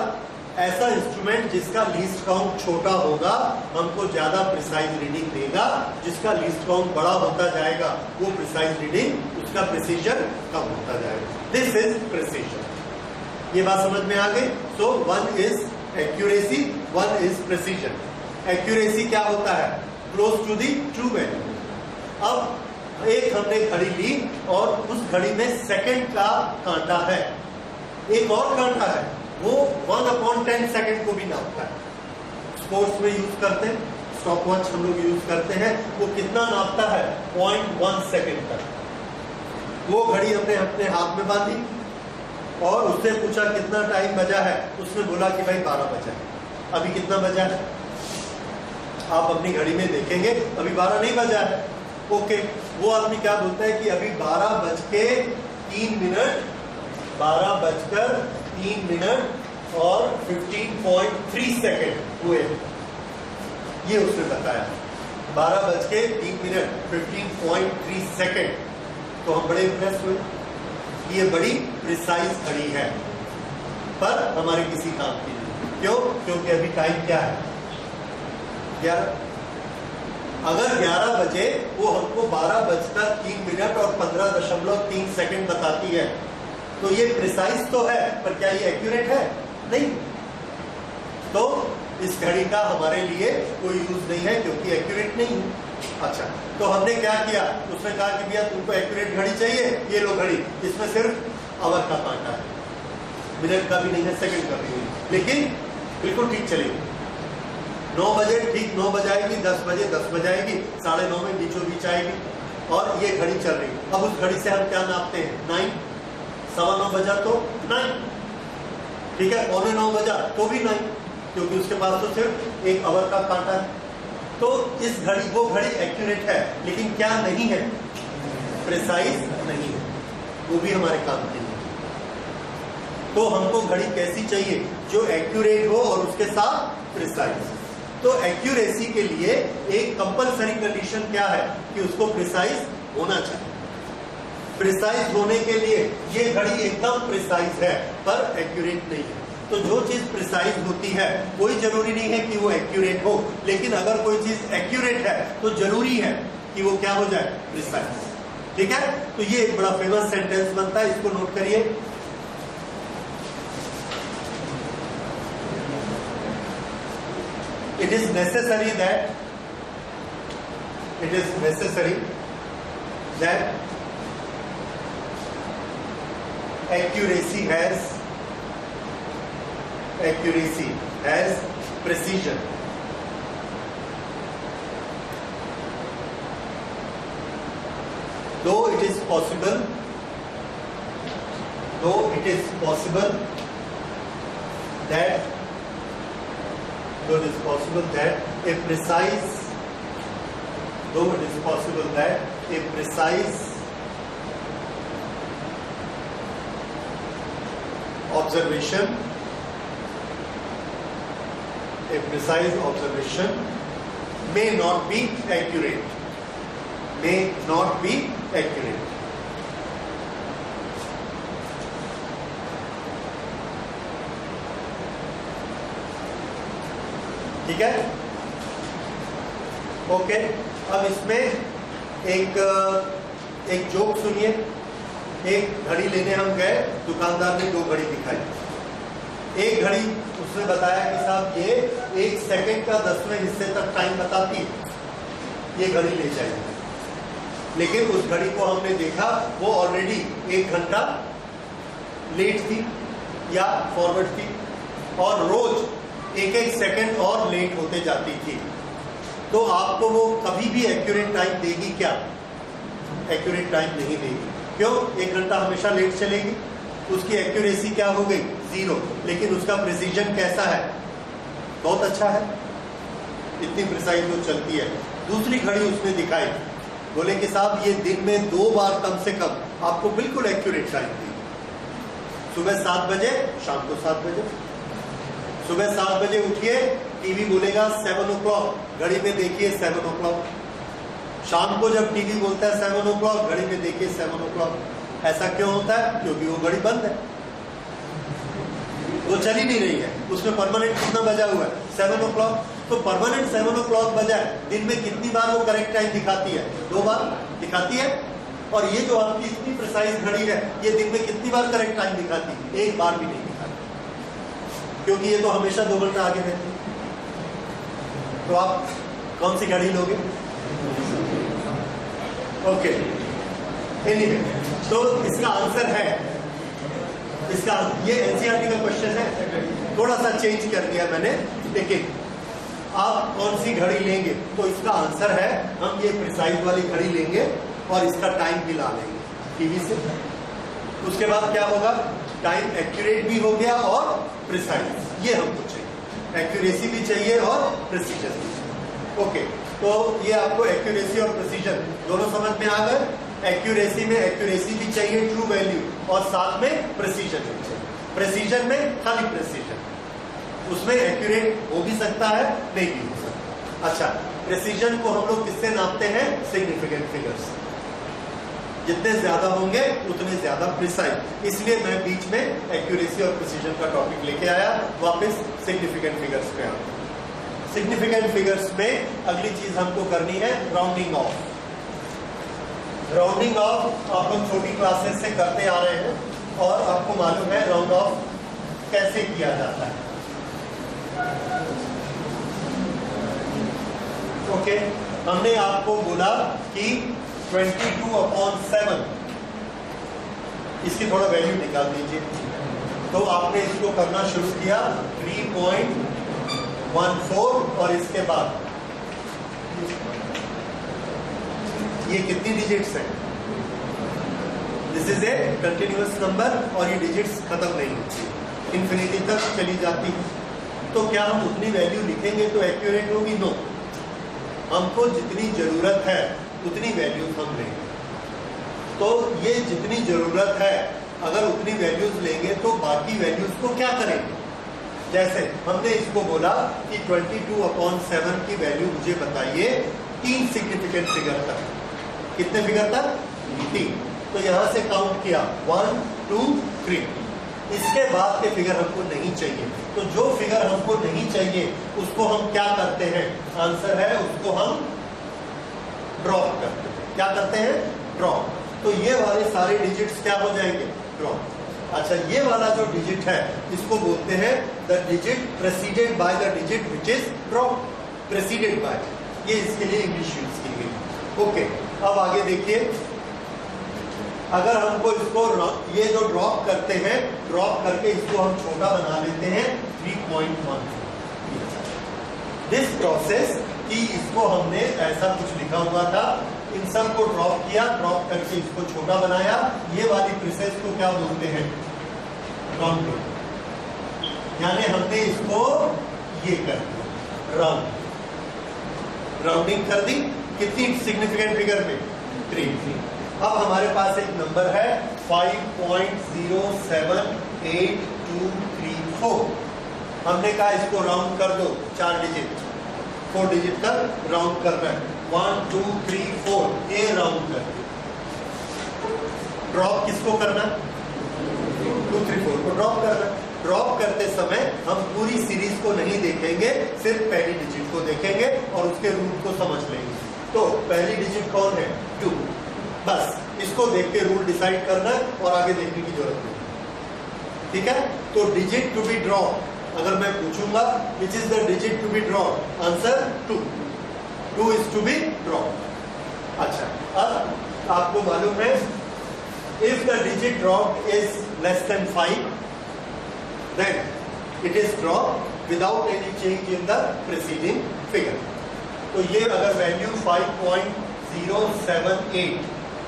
ऐसा इंस्ट्रूमेंट जिसका लीस्ट काउंट छोटा होगा हमको ज्यादा प्रिसाइज रीडिंग देगा, जिसका लीस्ट काउंट बड़ा होता जाएगा वो प्रिसाइज रीडिंग, उसका प्रिसीजन कम होता जाएगा। This is precision. ये बात समझ में आ गई? So one is accuracy, one is precision. Accuracy क्या होता है? Close to the true value. अब एक हमने घड़ी ली और उस घड़ी में सेकंड का कांटा है, एक और कांटा है, वो 1/10 सेकंड को भी नापता है। स्पोर्ट्स में यूज करते हैं, स्टॉप वॉच हम लोग यूज करते हैं, वो कितना नापता है? 0.1 सेकंड तक। वो घड़ी हमने अपने हाथ में बांधी और उससे पूछा कितना टाइम बचा है, उसने बोला कि भाई 12 बजा है। अभी कितना बजा है? आप अपनी घड़ी में देखेंगे अभी 12 नहीं बजा है। ओके, वो आदमी क्या बोलता है कि अभी 12:03 और 15.3 सेकंड हुए। ये उसने बताया 12:03 15.3 सेकंड। तो हम बड़े इंप्रेस हुए, ये बड़ी प्रिसाइज घड़ी है, पर हमारे किसी काम की नहीं। क्यों? क्योंकि अभी टाइम क्या है? 11। अगर 11 बजे वो हमको 12:03 और 15.3 सेकंड बताती है, तो ये प्रिसाइज तो है, पर क्या ये एक्यूरेट है? नहीं। तो इस घड़ी का हमारे लिए कोई यूज नहीं है, क्योंकि एक्यूरेट नहीं है। अच्छा, तो हमने क्या किया? उसने कहा कि भैया तुमको एक्यूरेट घड़ी चाहिए, ये लो घड़ी, इसमें सिर्फ आवर का कांटा है, मिनट का भी नहीं है, सेकंड का भी नहीं, लेकिन बिल्कुल ठीक चलेगी। 9 बजे ठीक 9 बजाएगी, 10 बजे 10 बजाएगी, 9:30 में बीचों बीच आएगी और ये घड़ी चल रही। अब उस घड़ी से हम क्या नापते हैं? 9, 9:15 बजा तो 9, ठीक है, 9:15 बजा तो भी 9, क्योंकि उसके पास तो सिर्फ एक आवर का कांटा है। तो इस घड़ी, वो घड़ी एक्यूरेट है, लेकिन क्या नहीं है? प्रिसाइज नहीं है, वो भी हमारे काम की नहीं। तो हमको घड़ी कैसी चाहिए? जो एक्यूरेट हो और उसके साथ प्रिसाइज। तो एक्यूरेसी के लिए एक कंपलसरी कंडीशन क्या है? कि उसको प्रिसाइज होना चाहिए। प्रिसाइज होने के लिए ये घड़ी एकदम प्रिसाइज है, पर एक्यूरेट नहीं है। तो जो चीज प्रिसाइज होती है कोई जरूरी नहीं है कि वो एक्यूरेट हो, लेकिन अगर कोई चीज एक्यूरेट है तो जरूरी है कि वो क्या हो जाए? प्रिसाइज। ठीक है? तो ये एक बड़ा फेमस सेंटेंस बनता है, इसको नोट करिए। It is necessary that accuracy has precision. Though it is possible that a precise observation may not be accurate. ठीक है, ओके। अब इसमें एक जोक सुनिए। एक घड़ी लेने हम गए, दुकानदार ने 2 घड़ी दिखाई। एक घड़ी उसने बताया कि साहब ये 1 सेकंड का 10वें हिस्से तक टाइम बताती है, ये घड़ी ले जाइए। लेकिन उस घड़ी को हमने देखा वो ऑलरेडी 1 घंटा लेट थी या फॉरवर्ड थी, और रोज 1-1 सेकंड और लेट होते जाती थी। तो आपको वो कभी भी एक्यूरेट टाइम देगी क्या? एक्यूरेट टाइम नहीं देगी। क्यों? 1 घंटा हमेशा लेट चलेगी, उसकी एक्यूरेसी क्या हो गई? 0। लेकिन उसका प्रिसीजन कैसा है? बहुत अच्छा है, इतनी प्रिसाइज वो चलती है। दूसरी घड़ी उसने दिखाई, बोले कि साहब ये दिन में 2 बार कम से कम आपको बिल्कुल एक्यूरेट टाइम दी। सुबह 7 बजे, शाम को 7 बजे। सुबह 7 बजे उठिए, टीवी बोलेगा 7 o'clock, घड़ी में देखिए 7 o'clock। शाम को जब टीवी बोलता है 7 o'clock, घड़ी में देखिए 7 o'clock। ऐसा क्यों होता है? क्योंकि वो घड़ी बंद है, वो चली नहीं रही है। उसमें परमानेंट कितना बजा हुआ है? 7 o'clock। तो परमानेंट 7 o'clock बजा है। दिन में कितनी बार वो करेक्ट टाइम दिखाती है? 2 बार दिखाती है। और ये जो आपकी इतनी प्रिसाइज घड़ी है, ये दिन में कितनी बार करेक्ट टाइम दिखाती है? 1 बार भी नहीं दिखाती, क्योंकि ये तो हमेशा 2 घंटा आगे रहती है। तो आप कौन सी घड़ी लोगे? ओके, एनीवे, तो इसका आंसर है, इसका ये एनसीईआरटी का क्वेश्चन है, थोड़ा सा चेंज कर दिया मैंने। लेकिन आप कौन सी घड़ी लेंगे? तो इसका आंसर है हम ये प्रिसाइज वाली घड़ी लेंगे और इसका टाइम भी ला लेंगे टीवी से। उसके बाद क्या होगा? टाइम एक्यूरेट भी हो गया और प्रिसाइज, ये हमको चाहिए। एक्यूरेसी भी चाहिए और प्रिसीजन भी चाहिए। ओके, तो ये आपको एक्यूरेसी और प्रिसीजन दोनों समझ में आ गए। एक्यूरेसी में एक्यूरेसी भी चाहिए, ट्रू वैल्यू, और साथ में प्रिसीजन भी चाहिए। प्रिसीजन में खाली प्रिसीजन, उसमें एक्यूरेट हो भी सकता है, नहीं भी हो सकता। अच्छा, प्रिसीजन को हम लोग किससे नापते हैं? Significant figures. जितने ज्यादा होंगे उतने ज्यादा प्रिसाइज। इसलिए मैं बीच में एक्यूरेसी और प्रिसीजन का टॉपिक लेके आया। वापस सिग्निफिकेंट फिगर्स पे आते हैं। सिग्निफिकेंट फिगर्स में अगली चीज हमको करनी है राउंडिंग ऑफ। राउंडिंग ऑफ आप लोग छोटी क्लासेस से करते आ रहे हैं और आपको मालूम है राउंड ऑफ कैसे किया जाता है। ओके, हमने आपको बोला कि 22/7, इसकी थोड़ा वैल्यू निकाल दीजिए। तो आपने इसको करना शुरू किया 3.14, और इसके बाद ये कितनी डिजिट्स हैं? This is a continuous number और ये डिजिट्स खत्म नहीं होती, इंफिनिटी तक चली जाती है। तो क्या हम उतनी वैल्यू लिखेंगे तो एक्यूरेट होगी? नो, हमको जितनी जरूरत है उतनी वैल्यूज हम लेंगे। तो ये जितनी जरूरत है, अगर उतनी वैल्यूज लेंगे तो बाकी वैल्यूज को क्या करेंगे? जैसे हमने इसको बोला कि 22/7 की वैल्यू मुझे बताइए 3 सिग्निफिकेंट फिगर तक। कितने फिगर तक? 3। तो यहां से काउंट किया 1, 2, 3। इसके बाद के फिगर हमको नहीं चाहिए। तो जो फिगर हमको नहीं चाहिए उसको हम क्या करते हैं? आंसर है उसको हम ड्रॉप करते हैं। क्या करते हैं? ड्रॉप। तो ये वाले सारे डिजिट्स क्या हो जाएंगे? ड्रॉप। अच्छा, ये वाला जो डिजिट है इसको बोलते हैं the digit preceded by the digit which is drop. Preceded by, ये इसके लिए इंग्लिश यूज की गई। ओके, अब आगे देखिए, अगर हमको इसको ये जो ड्रॉप करते हैं, ड्रॉप करके इसको हम छोटा बना लेते हैं 3.1। दिस प्रोसेस कि इसको हमने ऐसा कुछ लिखा हुआ था, इन सब को ड्रॉप किया, ड्रॉप करके इसको छोटा बनाया। ये वाली प्रोसेस को क्या बोलते हैं? राउंडिंग। यानी हमने इसको ये कर दिया, राउंडिंग कर दी। कितनी सिग्निफिकेंट फिगर में? 3। अब हमारे पास एक नंबर है 5.07824। हमने कहा इसको राउंड कर दो 4 डिजिट, 4 डिजिट तक राउंड करना है। 1, 2, 3, 4, ये राउंड कर। ड्रॉप किसको करना? 2, 3, 4 को ड्रॉप करना। ड्रॉप करते समय हम पूरी सीरीज को नहीं देखेंगे, सिर्फ पहली डिजिट को देखेंगे और उसके रूट को समझ लेंगे। तो पहली डिजिट कौन है? 2। बस इसको देख के रूल डिसाइड करना है और आगे देखने की जरूरत नहीं। ठीक है, तो डिजिट टू बी ड्रॉप, अगर मैं पूछूंगा which is the digit to be drop, answer 2। 2 is to be drop. अच्छा, अब आपको मालूम है if the digit dropped is less than 5, then it is dropped without any change in the preceding figure. तो ये अगर वैल्यू 5.078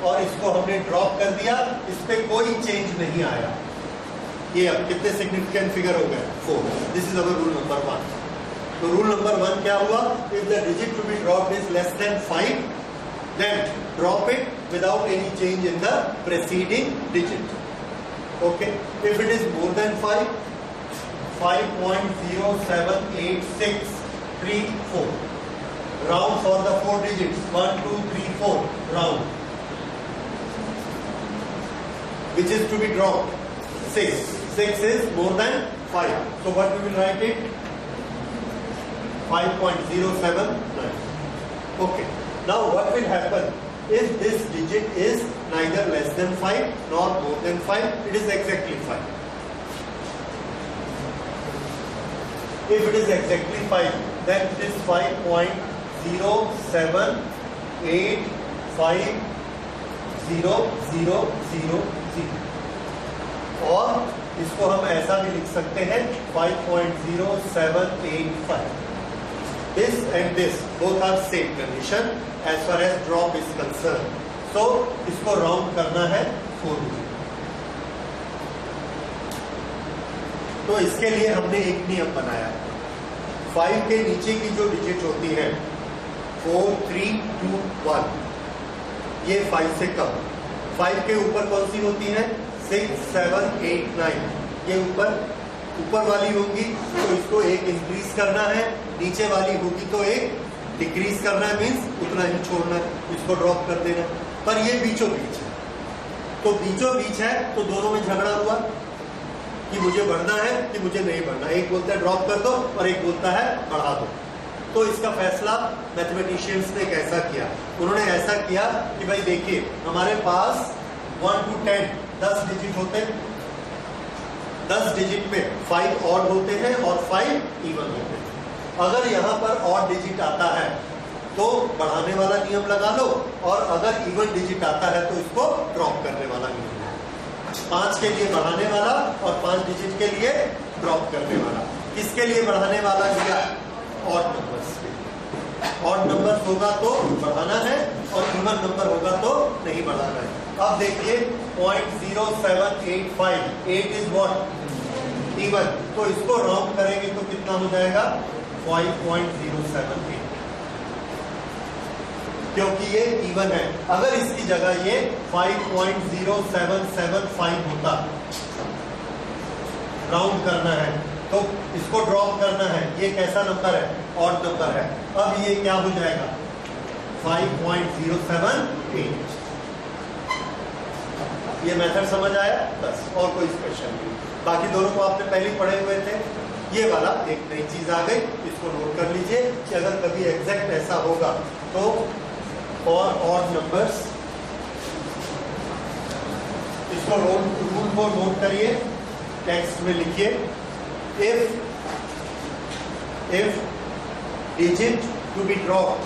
और इसको हमने ड्रॉप कर दिया, इस पे कोई चेंज नहीं आया, ये अब कितने सिग्निफिकेंट फिगर हो गए? 4। This is our rule number 1। तो रूल नंबर 1 क्या हुआ? If the digit to be dropped is less than 5, then drop it without any change in the preceding digit. Okay, if it is more than 5, 5.07864, round for the 4 digits, 1 2 3 4, round. Which is to be dropped? 6. 6 is more than 5, so what we will write it? 5.079. Okay. Now what will happen if this digit is neither less than 5 nor more than 5? It is exactly 5. If it is exactly 5, then it is 5.0785000, और इसको हम ऐसा भी लिख सकते हैं 5.0785. This and this both are same condition as far as drop is concerned. So इसको round करना है 4 डिजिट। तो इसके लिए हमने एक नियम बनाया, 5 के नीचे की जो डिजिट होती है 4 3 2 1, ये 5 से कम। 5 के ऊपर कौन सी होती है? 6 7 8 9, ये ऊपर वाली होगी तो इसको एक इंक्रीज करना है, नीचे वाली होगी तो एक डिक्रीज करना है, मीन्स उतना ही छोड़ना है, इसको ड्रॉप कर देना। पर ये बीचों बीच है, तो बीचों बीच है तो दोनों में झगड़ा हुआ कि मुझे बढ़ना है कि मुझे नहीं बढ़ना। एक बोलता है ड्रॉप कर दो और एक बोलता है बढ़ा दो। तो इसका फैसला मैथमेटिशियंस ने कैसा किया? उन्होंने ऐसा किया कि भाई देखिए, हमारे पास 1 to 10 10 डिजिट होते हैं, 10 डिजिट में 5 ऑड होते हैं और 5 इवन होते हैं। अगर यहाँ पर ऑड डिजिट आता है तो बढ़ाने वाला नियम लगा लो, और अगर इवन डिजिट आता है तो इसको ड्रॉप करने वाला नियम। 5 के लिए बढ़ाने वाला और 5 डिजिट के लिए ड्रॉप करने वाला। किसके लिए बढ़ाने वाला दिया? ऑड नंबर्स के लिए। ऑड नंबर्स होगा तो बढ़ाना है और इवन नंबर होगा तो नहीं बढ़ाना है। अब देखिए 0.0785, 8 इज व्हाट? इवन। तो इसको राउंड करेंगे तो कितना हो जाएगा? 5.078, क्योंकि ये इवन है। अगर इसकी जगह ये 5.0775 होता, राउंड करना है तो इसको ड्रॉप करना है, ये कैसा नंबर है? ऑड नंबर है। अब ये क्या हो जाएगा? 5.078। ये मेथड समझ आया? बस, और कोई स्पेशल नहीं। बाकी दोनों को आपने पहले पढ़े हुए थे। ये वाला एक नई चीज आ गई, इसको नोट कर लीजिए कि अगर कभी एग्जैक्ट ऐसा होगा तो फॉर ऑड नंबर्स, इसको रूल को नोट करिए, टेक्स्ट में लिखिए, if digit to be dropped,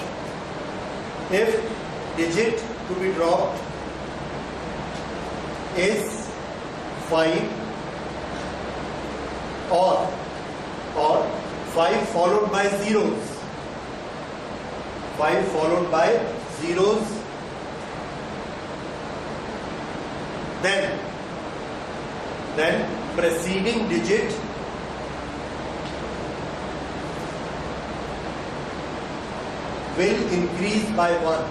if digit to be dropped is 5 or 5 followed by zeros, 5 followed by zeros, then preceding digit will increase by 1.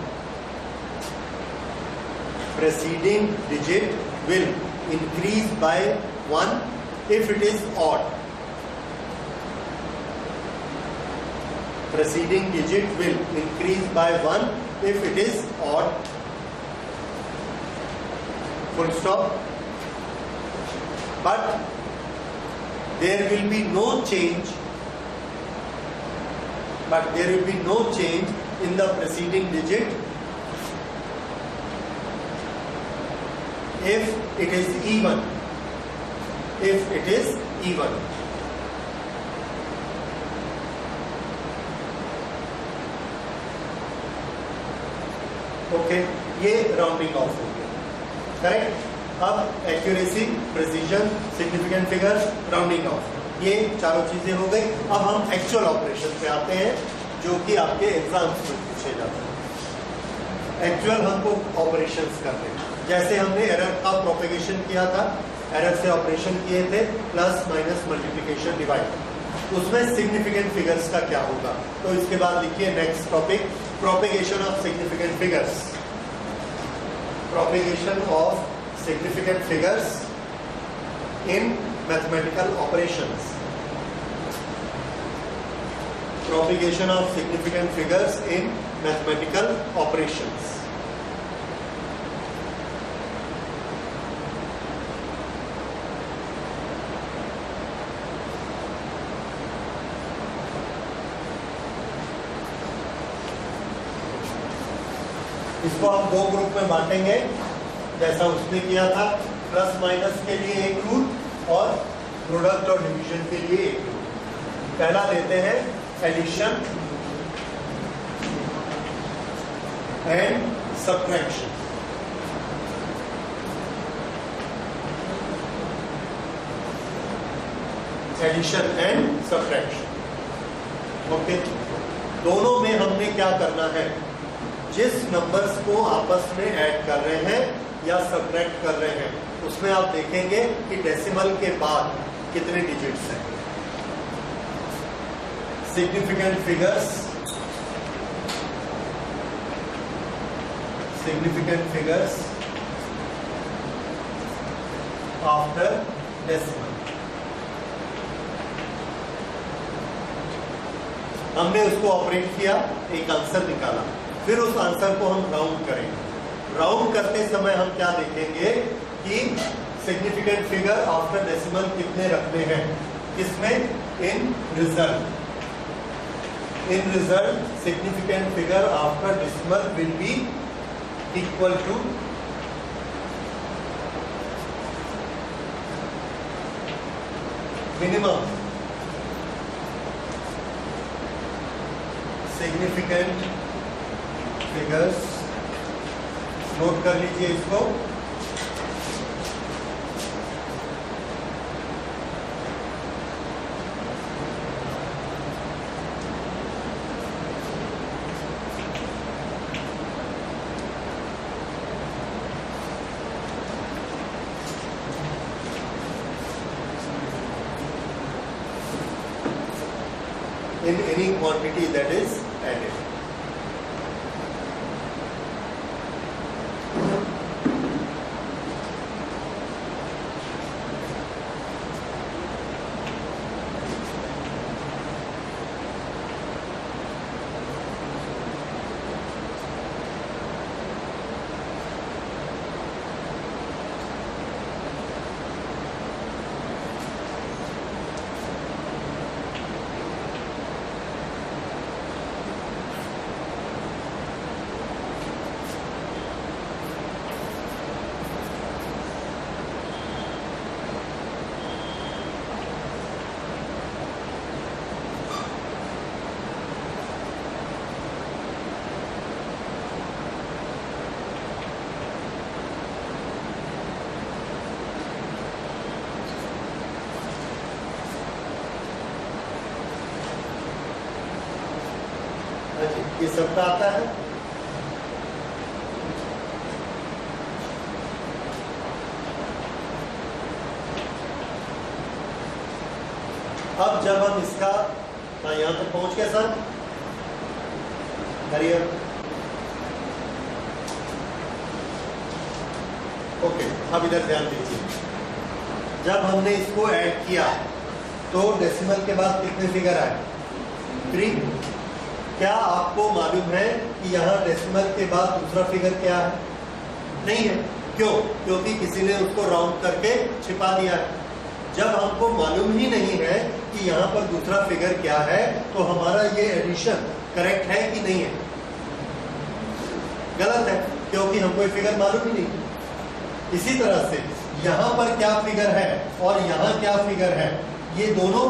Preceding digit will increase by 1 if it is odd. Preceding digit will increase by 1 if it is odd. Full stop. But there will be no change, but there will be no change in the preceding digit if it is even. If it is even. Okay, ये rounding off हो गया, correct. अब accuracy, precision, significant figures, rounding off, ये चारों चीजें हो गई। अब हम एक्चुअल ऑपरेशन पे आते हैं जो कि आपके एग्जाम्स में पूछे जाते हैं। एक्चुअल हमको ऑपरेशंस करने, जैसे हमने एरर का प्रोपेगेशन किया था, एरर से ऑपरेशन किए थे, प्लस माइनस मल्टीप्लिकेशन डिवाइड, उसमें सिग्निफिकेंट फिगर्स का क्या होगा। तो इसके बाद लिखिए next topic, propagation of significant figures. Propagation of significant figures in mathematical operations. Propagation of significant figures in mathematical operations. इसको हम दो ग्रुप में बांटेंगे, जैसा उसने किया था, प्लस माइनस के लिए एक रूल और प्रोडक्ट और डिवीजन के लिए एक रूल। पहला लेते हैं addition and subtraction. Addition and subtraction, okay. दोनों में हमने क्या करना है, जिस नंबर्स को आपस में ऐड कर रहे हैं या सब्ट्रैक्ट कर रहे हैं, उसमें आप देखेंगे कि डेसिमल के बाद कितने डिजिट्स हैं। Significant figures, significant figures after decimal. हमने उसको ऑपरेट किया, एक आंसर निकाला, फिर उस आंसर को हम राउंड करेंगे। राउंड करते समय हम क्या देखेंगे कि सिग्निफिकेंट फिगर आफ्टर डेसिमल कितने रखने हैं, किसमें, in result. In result significant figure after decimal will be equal to minimum significant figures. Note कर लीजिए इसको, in any quantity that is added. ये सबका आता है। अब जब हम इसका, यहां तक पहुंच गए सर, हरियर, ओके। अब इधर ध्यान दीजिए, जब हमने इसको ऐड किया तो डेसिमल के बाद कितने फिगर आए, 3। क्या आपको मालूम है कि यहाँ डेसिमल के बाद दूसरा फिगर क्या है? नहीं है। क्यों? क्योंकि किसी ने उसको राउंड करके छिपा दिया है। जब हमको मालूम ही नहीं है कि यहाँ पर दूसरा फिगर क्या है, तो हमारा ये एडिशन करेक्ट है कि नहीं है? गलत है, क्योंकि हमको ये फिगर मालूम ही नहीं। इसी तरह से यहाँ पर क्या फिगर है और यहाँ क्या फिगर है, ये दोनों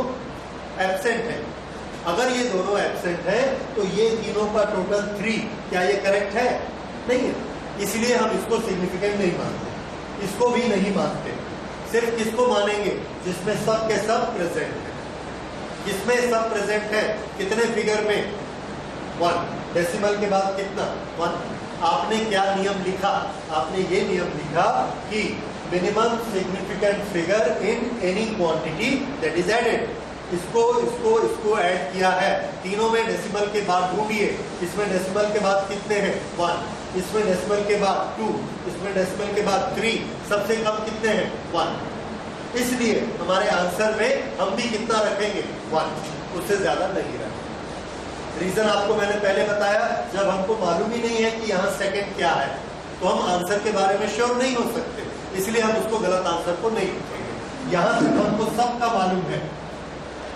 एब्सेंट है। अगर ये दोनों एब्सेंट है तो ये तीनों का टोटल 3, क्या ये करेक्ट है? नहीं है। इसलिए हम इसको सिग्निफिकेंट नहीं मानते, इसको भी नहीं मानते। सिर्फ किसको मानेंगे? जिसमें सब के सब प्रेजेंट है। किसमें सब प्रेजेंट है? कितने फिगर में? 1। डेसिमल के बाद कितना? 1। आपने क्या नियम लिखा? आपने ये नियम लिखा कि minimum significant figure in any quantity that is added. इसको ऐड किया है। तीनों में डेसिमल के बाद ढूंढिए। इसमें डेसिमल के बाद कितने हैं? 1। इसमें डेसिमल के बाद 2, इसमें डेसिमल के बाद 3, सबसे कम कितने हैं? 1। इसलिए हमारे आंसर में हम भी कितना रखेंगे? 1, उससे ज्यादा नहीं रखेंगे। रीजन आपको मैंने पहले बताया, जब हमको मालूम ही नहीं है कि यहाँ सेकंड क्या है, तो हम आंसर के बारे में श्योर नहीं हो सकते, इसलिए हम उसको गलत आंसर को नहीं लिखेंगे। यहाँ से हमको सबका मालूम है,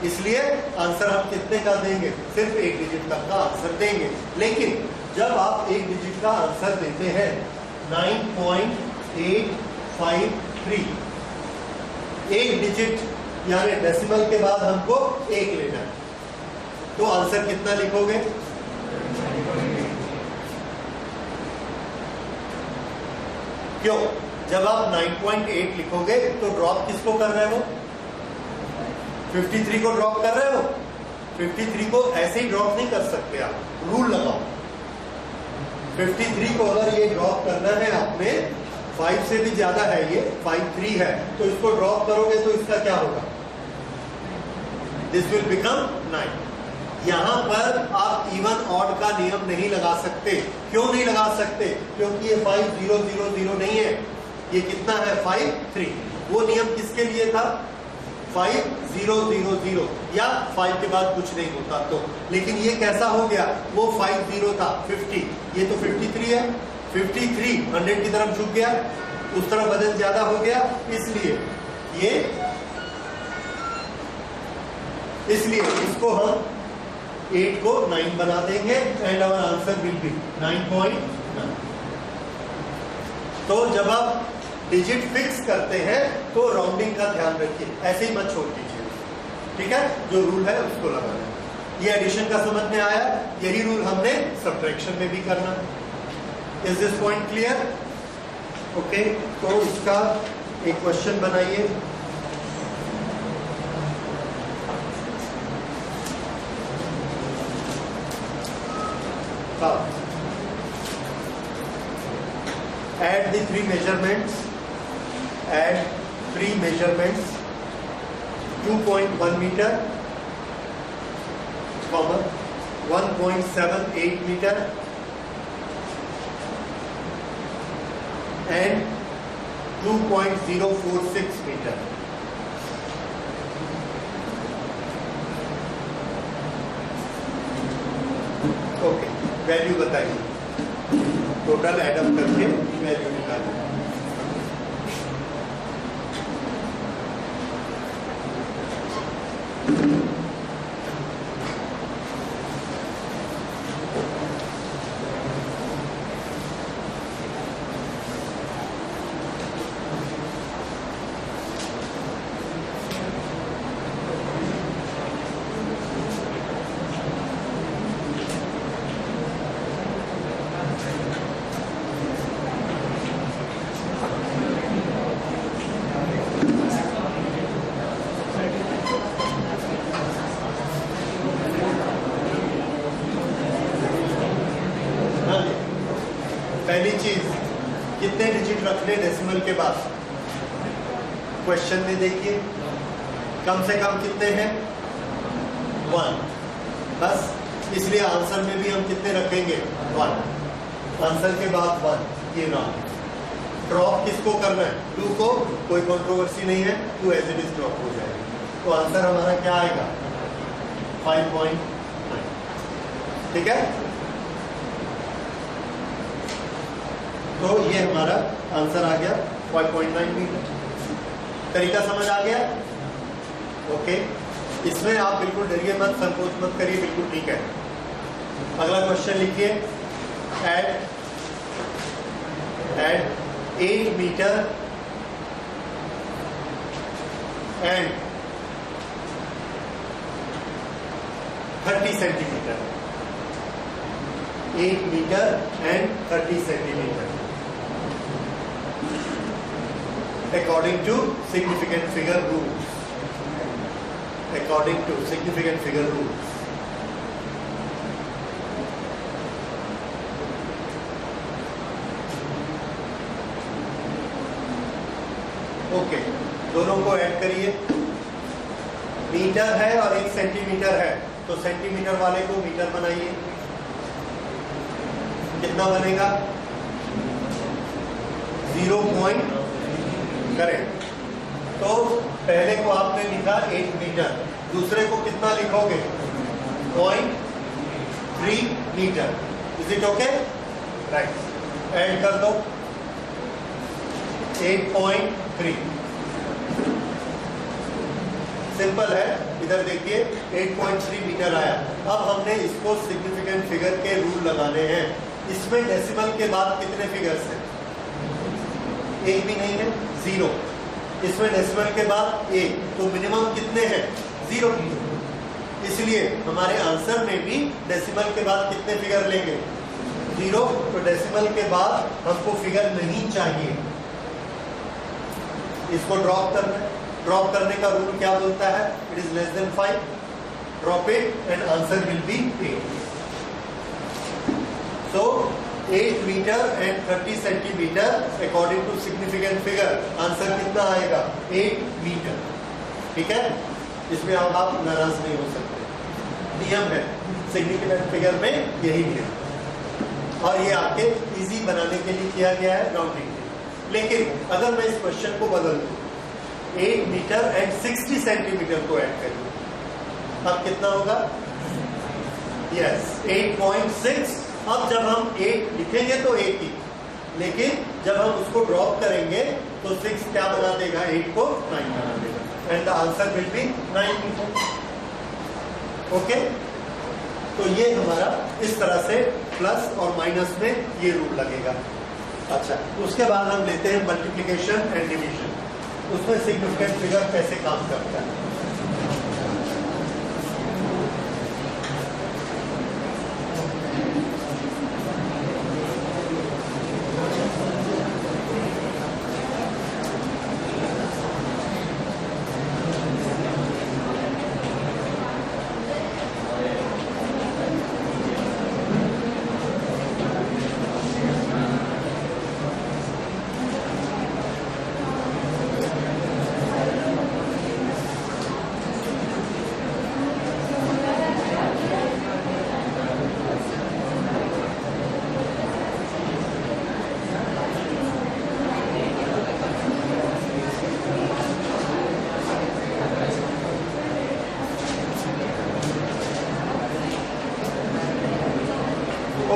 इसलिए आंसर हम कितने का देंगे? सिर्फ 1 डिजिट तक का आंसर देंगे। लेकिन जब आप 1 डिजिट का आंसर देते हैं 9.853, 1 डिजिट यानी डेसिमल के बाद हमको 1 लेना है, तो आंसर कितना लिखोगे? क्यों? जब आप 9.8 लिखोगे तो ड्रॉप किसको कर रहे हो? 53 को ड्रॉप कर रहे हो। 53 को ऐसे ही ड्रॉप नहीं कर सकते, आप रूल लगाओ। 53 को अगर ये ड्रॉप करना है आपने, 5 से भी ज्यादा है, ये 53 है, तो इसको ड्रॉप करोगे तो इसका क्या होगा? This will become 9। यहां पर आप इवन ऑड का नियम नहीं लगा सकते। क्यों नहीं लगा सकते? क्योंकि ये 5000 नहीं है, ये कितना है? 53। वो नियम किसके लिए था? 5000 या 5 के बाद कुछ नहीं होता तो। लेकिन ये कैसा हो गया? वो 50 था, 50, ये तो 53 है। 53 100 की तरफ झुक गया, उस तरफ वजन ज्यादा हो गया, इसलिए इसको हम 8 को 9 बना देंगे and our answer will be 9.9। तो जब आप डिजिट फिक्स करते हैं तो राउंडिंग का ध्यान रखिए, ऐसे ही मत छोड़ दीजिए, ठीक है? जो रूल है उसको लगाना। ये एडिशन का समझ में आया, यही रूल हमने सब्ट्रैक्शन में भी करना। Is this point clear? Okay, तो इसका एक क्वेश्चन बनाइए। Add the 3 measurements. Add 3 measurements. 2.1 meter, 1.78 meter, and 2.046 meter. Okay, value बताइए, टोटल एडअप करके वैल्यू निकालिए। पहली चीज, कितने डिजिट रखने डेसिमल के बाद? क्वेश्चन में देखिए, कम से कम कितने हैं? 1। बस, इसलिए आंसर में भी हम कितने रखेंगे? 1। आंसर के बाद 1, ये नाम। ड्रॉप किसको करना है? 2 को, कोई कंट्रोवर्सी नहीं है, 2 एज इट इज ड्रॉप हो जाएगा। तो आंसर हमारा क्या आएगा? 5.9। ठीक है? तो ये हमारा आंसर आ गया 5.9 मीटर। तरीका समझ आ गया? ओके, इसमें आप बिल्कुल डरिए मत, संकोच मत करिए, बिल्कुल ठीक है। अगला क्वेश्चन लिखिए, eight 8 metre and 30 centimetre, 8 metre and 30 centimetre according to significant figure rules, according to significant figure rules. Okay, दोनों को ऐड करिए। मीटर है और 1 सेंटीमीटर है, तो सेंटीमीटर वाले को मीटर बनाइए। कितना बनेगा? 0. करेक्ट। तो पहले को आपने लिखा 8 मीटर, दूसरे को कितना लिखोगे? 0.3 मीटर। Is it okay? Right, add कर दो 8.3। सिंपल है, इधर देखिए 8.3 मीटर आया। अब हमने इसको सिग्निफिकेंट फिगर के रूल लगाने हैं। इसमें डेसिमल के बाद कितने फिगर्स हैं? एक भी नहीं है, 0। इसमें डेसिमल के बाद 1, तो मिनिमम कितने हैं? 0। इसलिए हमारे आंसर में भी डेसिमल के बाद कितने फिगर लेंगे? 0। तो डेसिमल के बाद हमको फिगर नहीं चाहिए, इसको ड्रॉप करना है। ड्रॉप करने का रूल क्या बोलता है? It is less than 5, drop it and answer will be 8। So 8 metre and 30 centimetre according to significant figure, answer कितना आएगा? 8 मीटर। ठीक है, इसमें आप नाराज नहीं हो सकते, नियम है सिग्निफिकेंट फिगर में, यही नियम। और ये आपके इजी बनाने के लिए किया गया है, राउंडिंग। लेकिन अगर मैं इस क्वेश्चन को बदल दूं, 8 मीटर एंड 60 सेंटीमीटर को ऐड करिए, अब कितना होगा? यस, 8.6। अब जब हम 8 लिखेंगे तो 8 ही, लेकिन जब हम उसको ड्रॉप करेंगे तो 6 क्या बना देगा? 8 को 9 बना देगा, and the answer will be 9 metre. Okay, तो ये हमारा इस तरह से प्लस और माइनस में ये रूल लगेगा। अच्छा, उसके बाद हम लेते हैं मल्टीप्लिकेशन एंड डिवीजन। उसमें सिग्निफिकेंट फिगर कैसे काम करता है?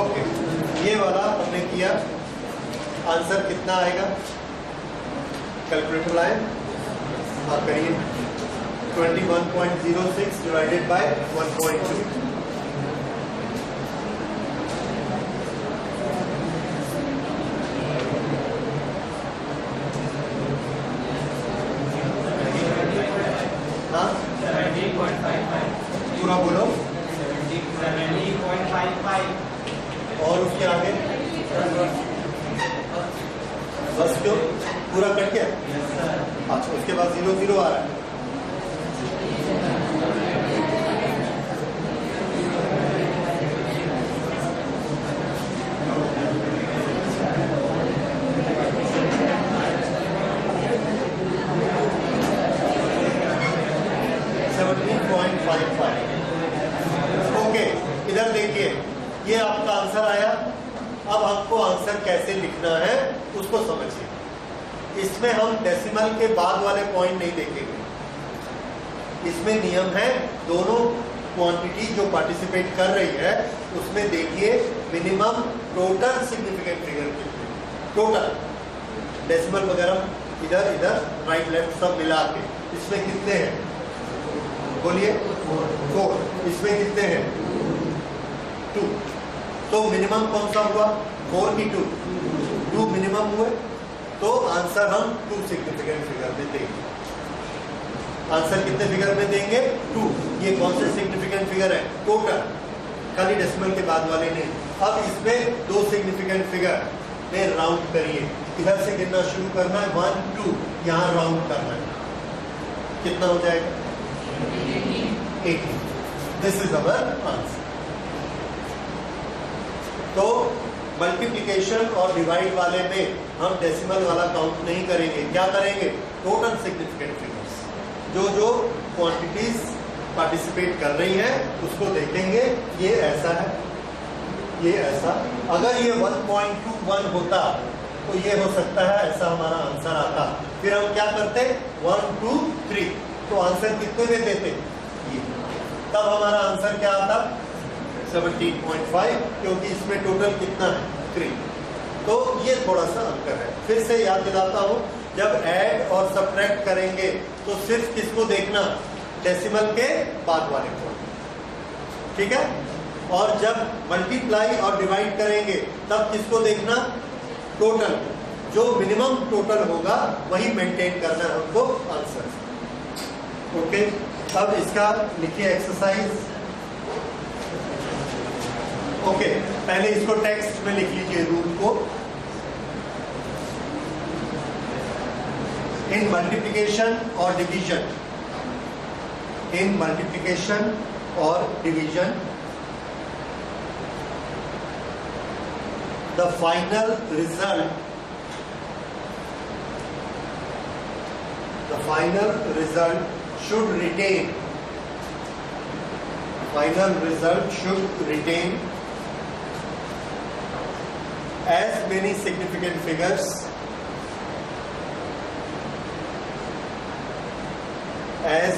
ओके, ये वाला हमने किया। आंसर कितना आएगा? कैलकुलेटर लाए और करिए 21.06 डिवाइडेड बाय 1.2। हाँ, 70.55। पूरा बोलो। 70.55। और उसके आगे बस क्यों? पूरा कट गया? अच्छा, उसके बाद 0 0 आ रहा है। ओके, इधर देखिए, ये आपका आंसर आया। अब हमको आंसर कैसे लिखना है उसको समझिए। इसमें हम डेसिमल के बाद वाले पॉइंट नहीं देखेंगे। इसमें नियम है, दोनों क्वांटिटी जो पार्टिसिपेट कर रही है उसमें देखिए मिनिमम टोटल सिग्निफिकेंट फिगर कितने, टोटल डेसिमल वगैरह इधर इधर राइट लेफ्ट सब मिला के इसमें कितने हैं? बोलिए 4, इसमें कितने हैं 2, तो मिनिमम कौन सा हुआ 4 की 2 मिनिमम हुए, तो आंसर हम 2 सिग्निफिकेंट फिगर में देंगे। आंसर कितने फिगर में देंगे 2। ये कौन से सिग्निफिकेंट फिगर है टोटल, खाली डेसिमल के बाद वाले नहीं। अब इसमें 2 सिग्निफिकेंट फिगर में राउंड करिए, इधर से गिनना शुरू करना है 1 2, यहाँ राउंड करना है, कितना हो जाएगा 18। This is our answer. तो मल्टीप्लिकेशन और डिवाइड वाले में हम डेसिमल वाला काउंट नहीं करेंगे, क्या करेंगे टोटल सिग्निफिकेंट फिगर्स, जो क्वांटिटीज पार्टिसिपेट कर रही हैं उसको देखेंगे। ये ऐसा है, ये ऐसा, अगर ये 1.21 होता तो ये हो सकता है ऐसा हमारा आंसर आता। फिर हम क्या करते 1 2 3, तो आंसर कितने में देते ये, तब हमारा आंसर क्या आता 17.5, क्योंकि इसमें टोटल कितना है 3। तो ये थोड़ा सा अंतर है। फिर से याद दिलाता हूं, जब ऐड और सब्ट्रैक्ट करेंगे तो सिर्फ किसको देखना डेसिमल के बाद वाले को, ठीक है। और जब मल्टीप्लाई और डिवाइड करेंगे तब किसको देखना टोटल, जो मिनिमम टोटल होगा वही मेंटेन करना है हमको आंसर। ओके, अब इसका लिखिए एक्सरसाइज। ओके, पहले इसको टेक्स्ट में लिख लीजिए रूल को। इन मल्टीप्लिकेशन और डिवीजन, इन मल्टीप्लिकेशन और division the final result should retain as many significant figures as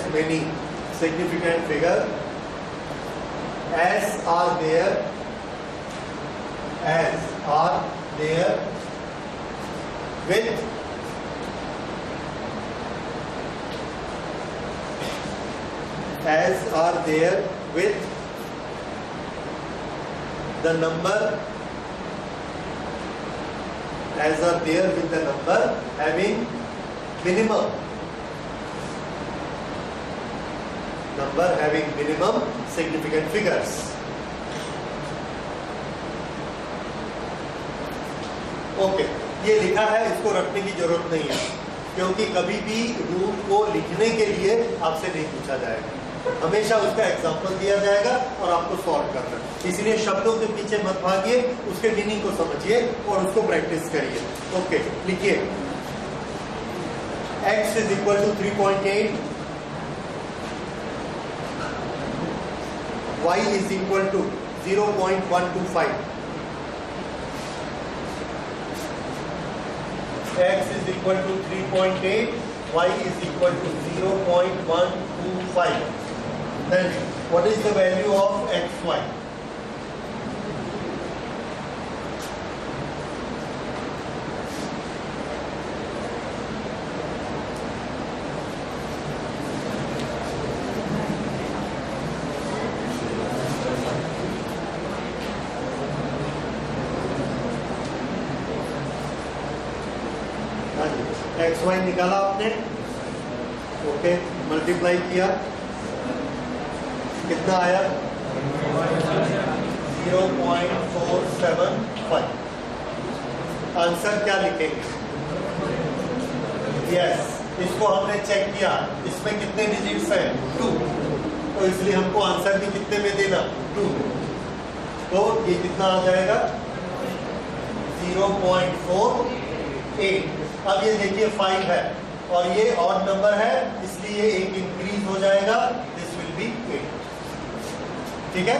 are there with the number having minimum significant figures. Okay, ये लिखा है, इसको रखने की जरूरत नहीं है, क्योंकि कभी भी रूल को लिखने के लिए आपसे नहीं पूछा जाएगा, हमेशा उसका एग्जांपल दिया जाएगा और आपको सॉल्व करना है। इसलिए शब्दों के पीछे मत भागिए, उसके मीनिंग को समझिए और उसको प्रैक्टिस करिए। ओके, लिखिए x is equal to 3.8, y is equal to 0.125, x is equal to 3.8, y is equal to 0.125. Then what is the value of xy? X y निकाला आपने, ओके, मल्टीप्लाई किया, कितना आया 0.475। आंसर क्या लिखेंगे? यस, इसको हमने चेक किया, इसमें कितने डिजिट्स हैं 2, तो इसलिए हमको आंसर भी कितने में देना 2, तो ये कितना आ जाएगा 0.48। अब ये देखिए 5 है और ये ऑड नंबर है, इसलिए एक इंक्रीज हो जाएगा, दिस विल बी 8, ठीक है।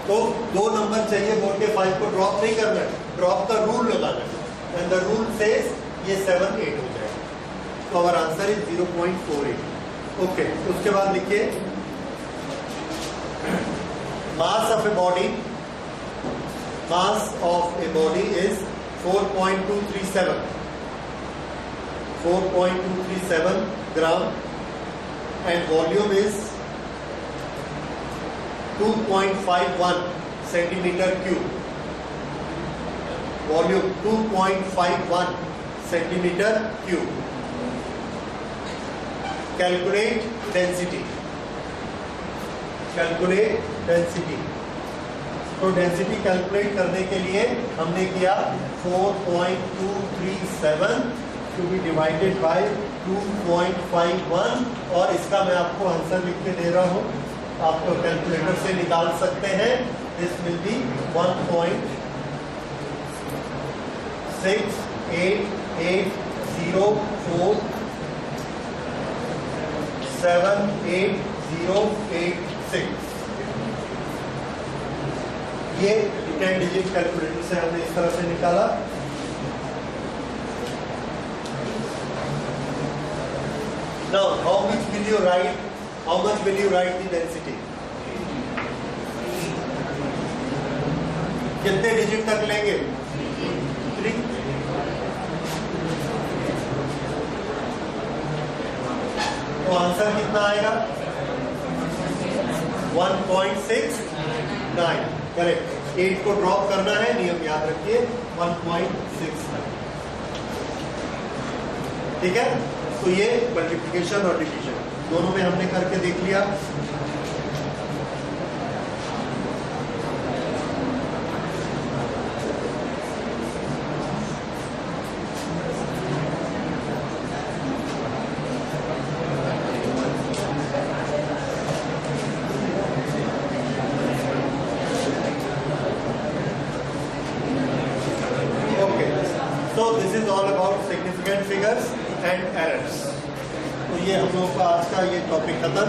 तो 2 नंबर चाहिए बोल के 5 को ड्रॉप नहीं करना है, ड्रॉप का रूल लगाना है, एंड द रूल सेज ये 7 8 हो जाएगा, तो आवर आंसर इज 0.48। ओके, उसके बाद लिखिए mass of a body, mass of a body is 4.237 gram and volume is 2.51 centimetre cube, volume 2.51 centimetre cube. Calculate density, calculate density. तो डेंसिटी कैलकुलेट करने के लिए हमने किया 4.237 टू बी डिवाइडेड बाय 2.51 और इसका मैं आपको आंसर लिख के दे रहा हूं, आप तो कैलकुलेटर से निकाल सकते हैं। This will be 1.6884780886। ये 10 डिजिट कैलकुलेटर से हमने इस तरह से निकाला। Now, how much will you write the density? कितने डिजिट तक लेंगे? 3। तो आंसर कितना आएगा? 1.69। करेक्ट। 8 को ड्रॉप करना है, नियम याद रखिए, 1.69। ठीक है, तो ये मल्टीप्लिकेशन और डिवीजन दोनों में हमने करके देख लिया। So this is all about significant figures and errors। तो ये हम लोग का आज का ये टॉपिक खत्म।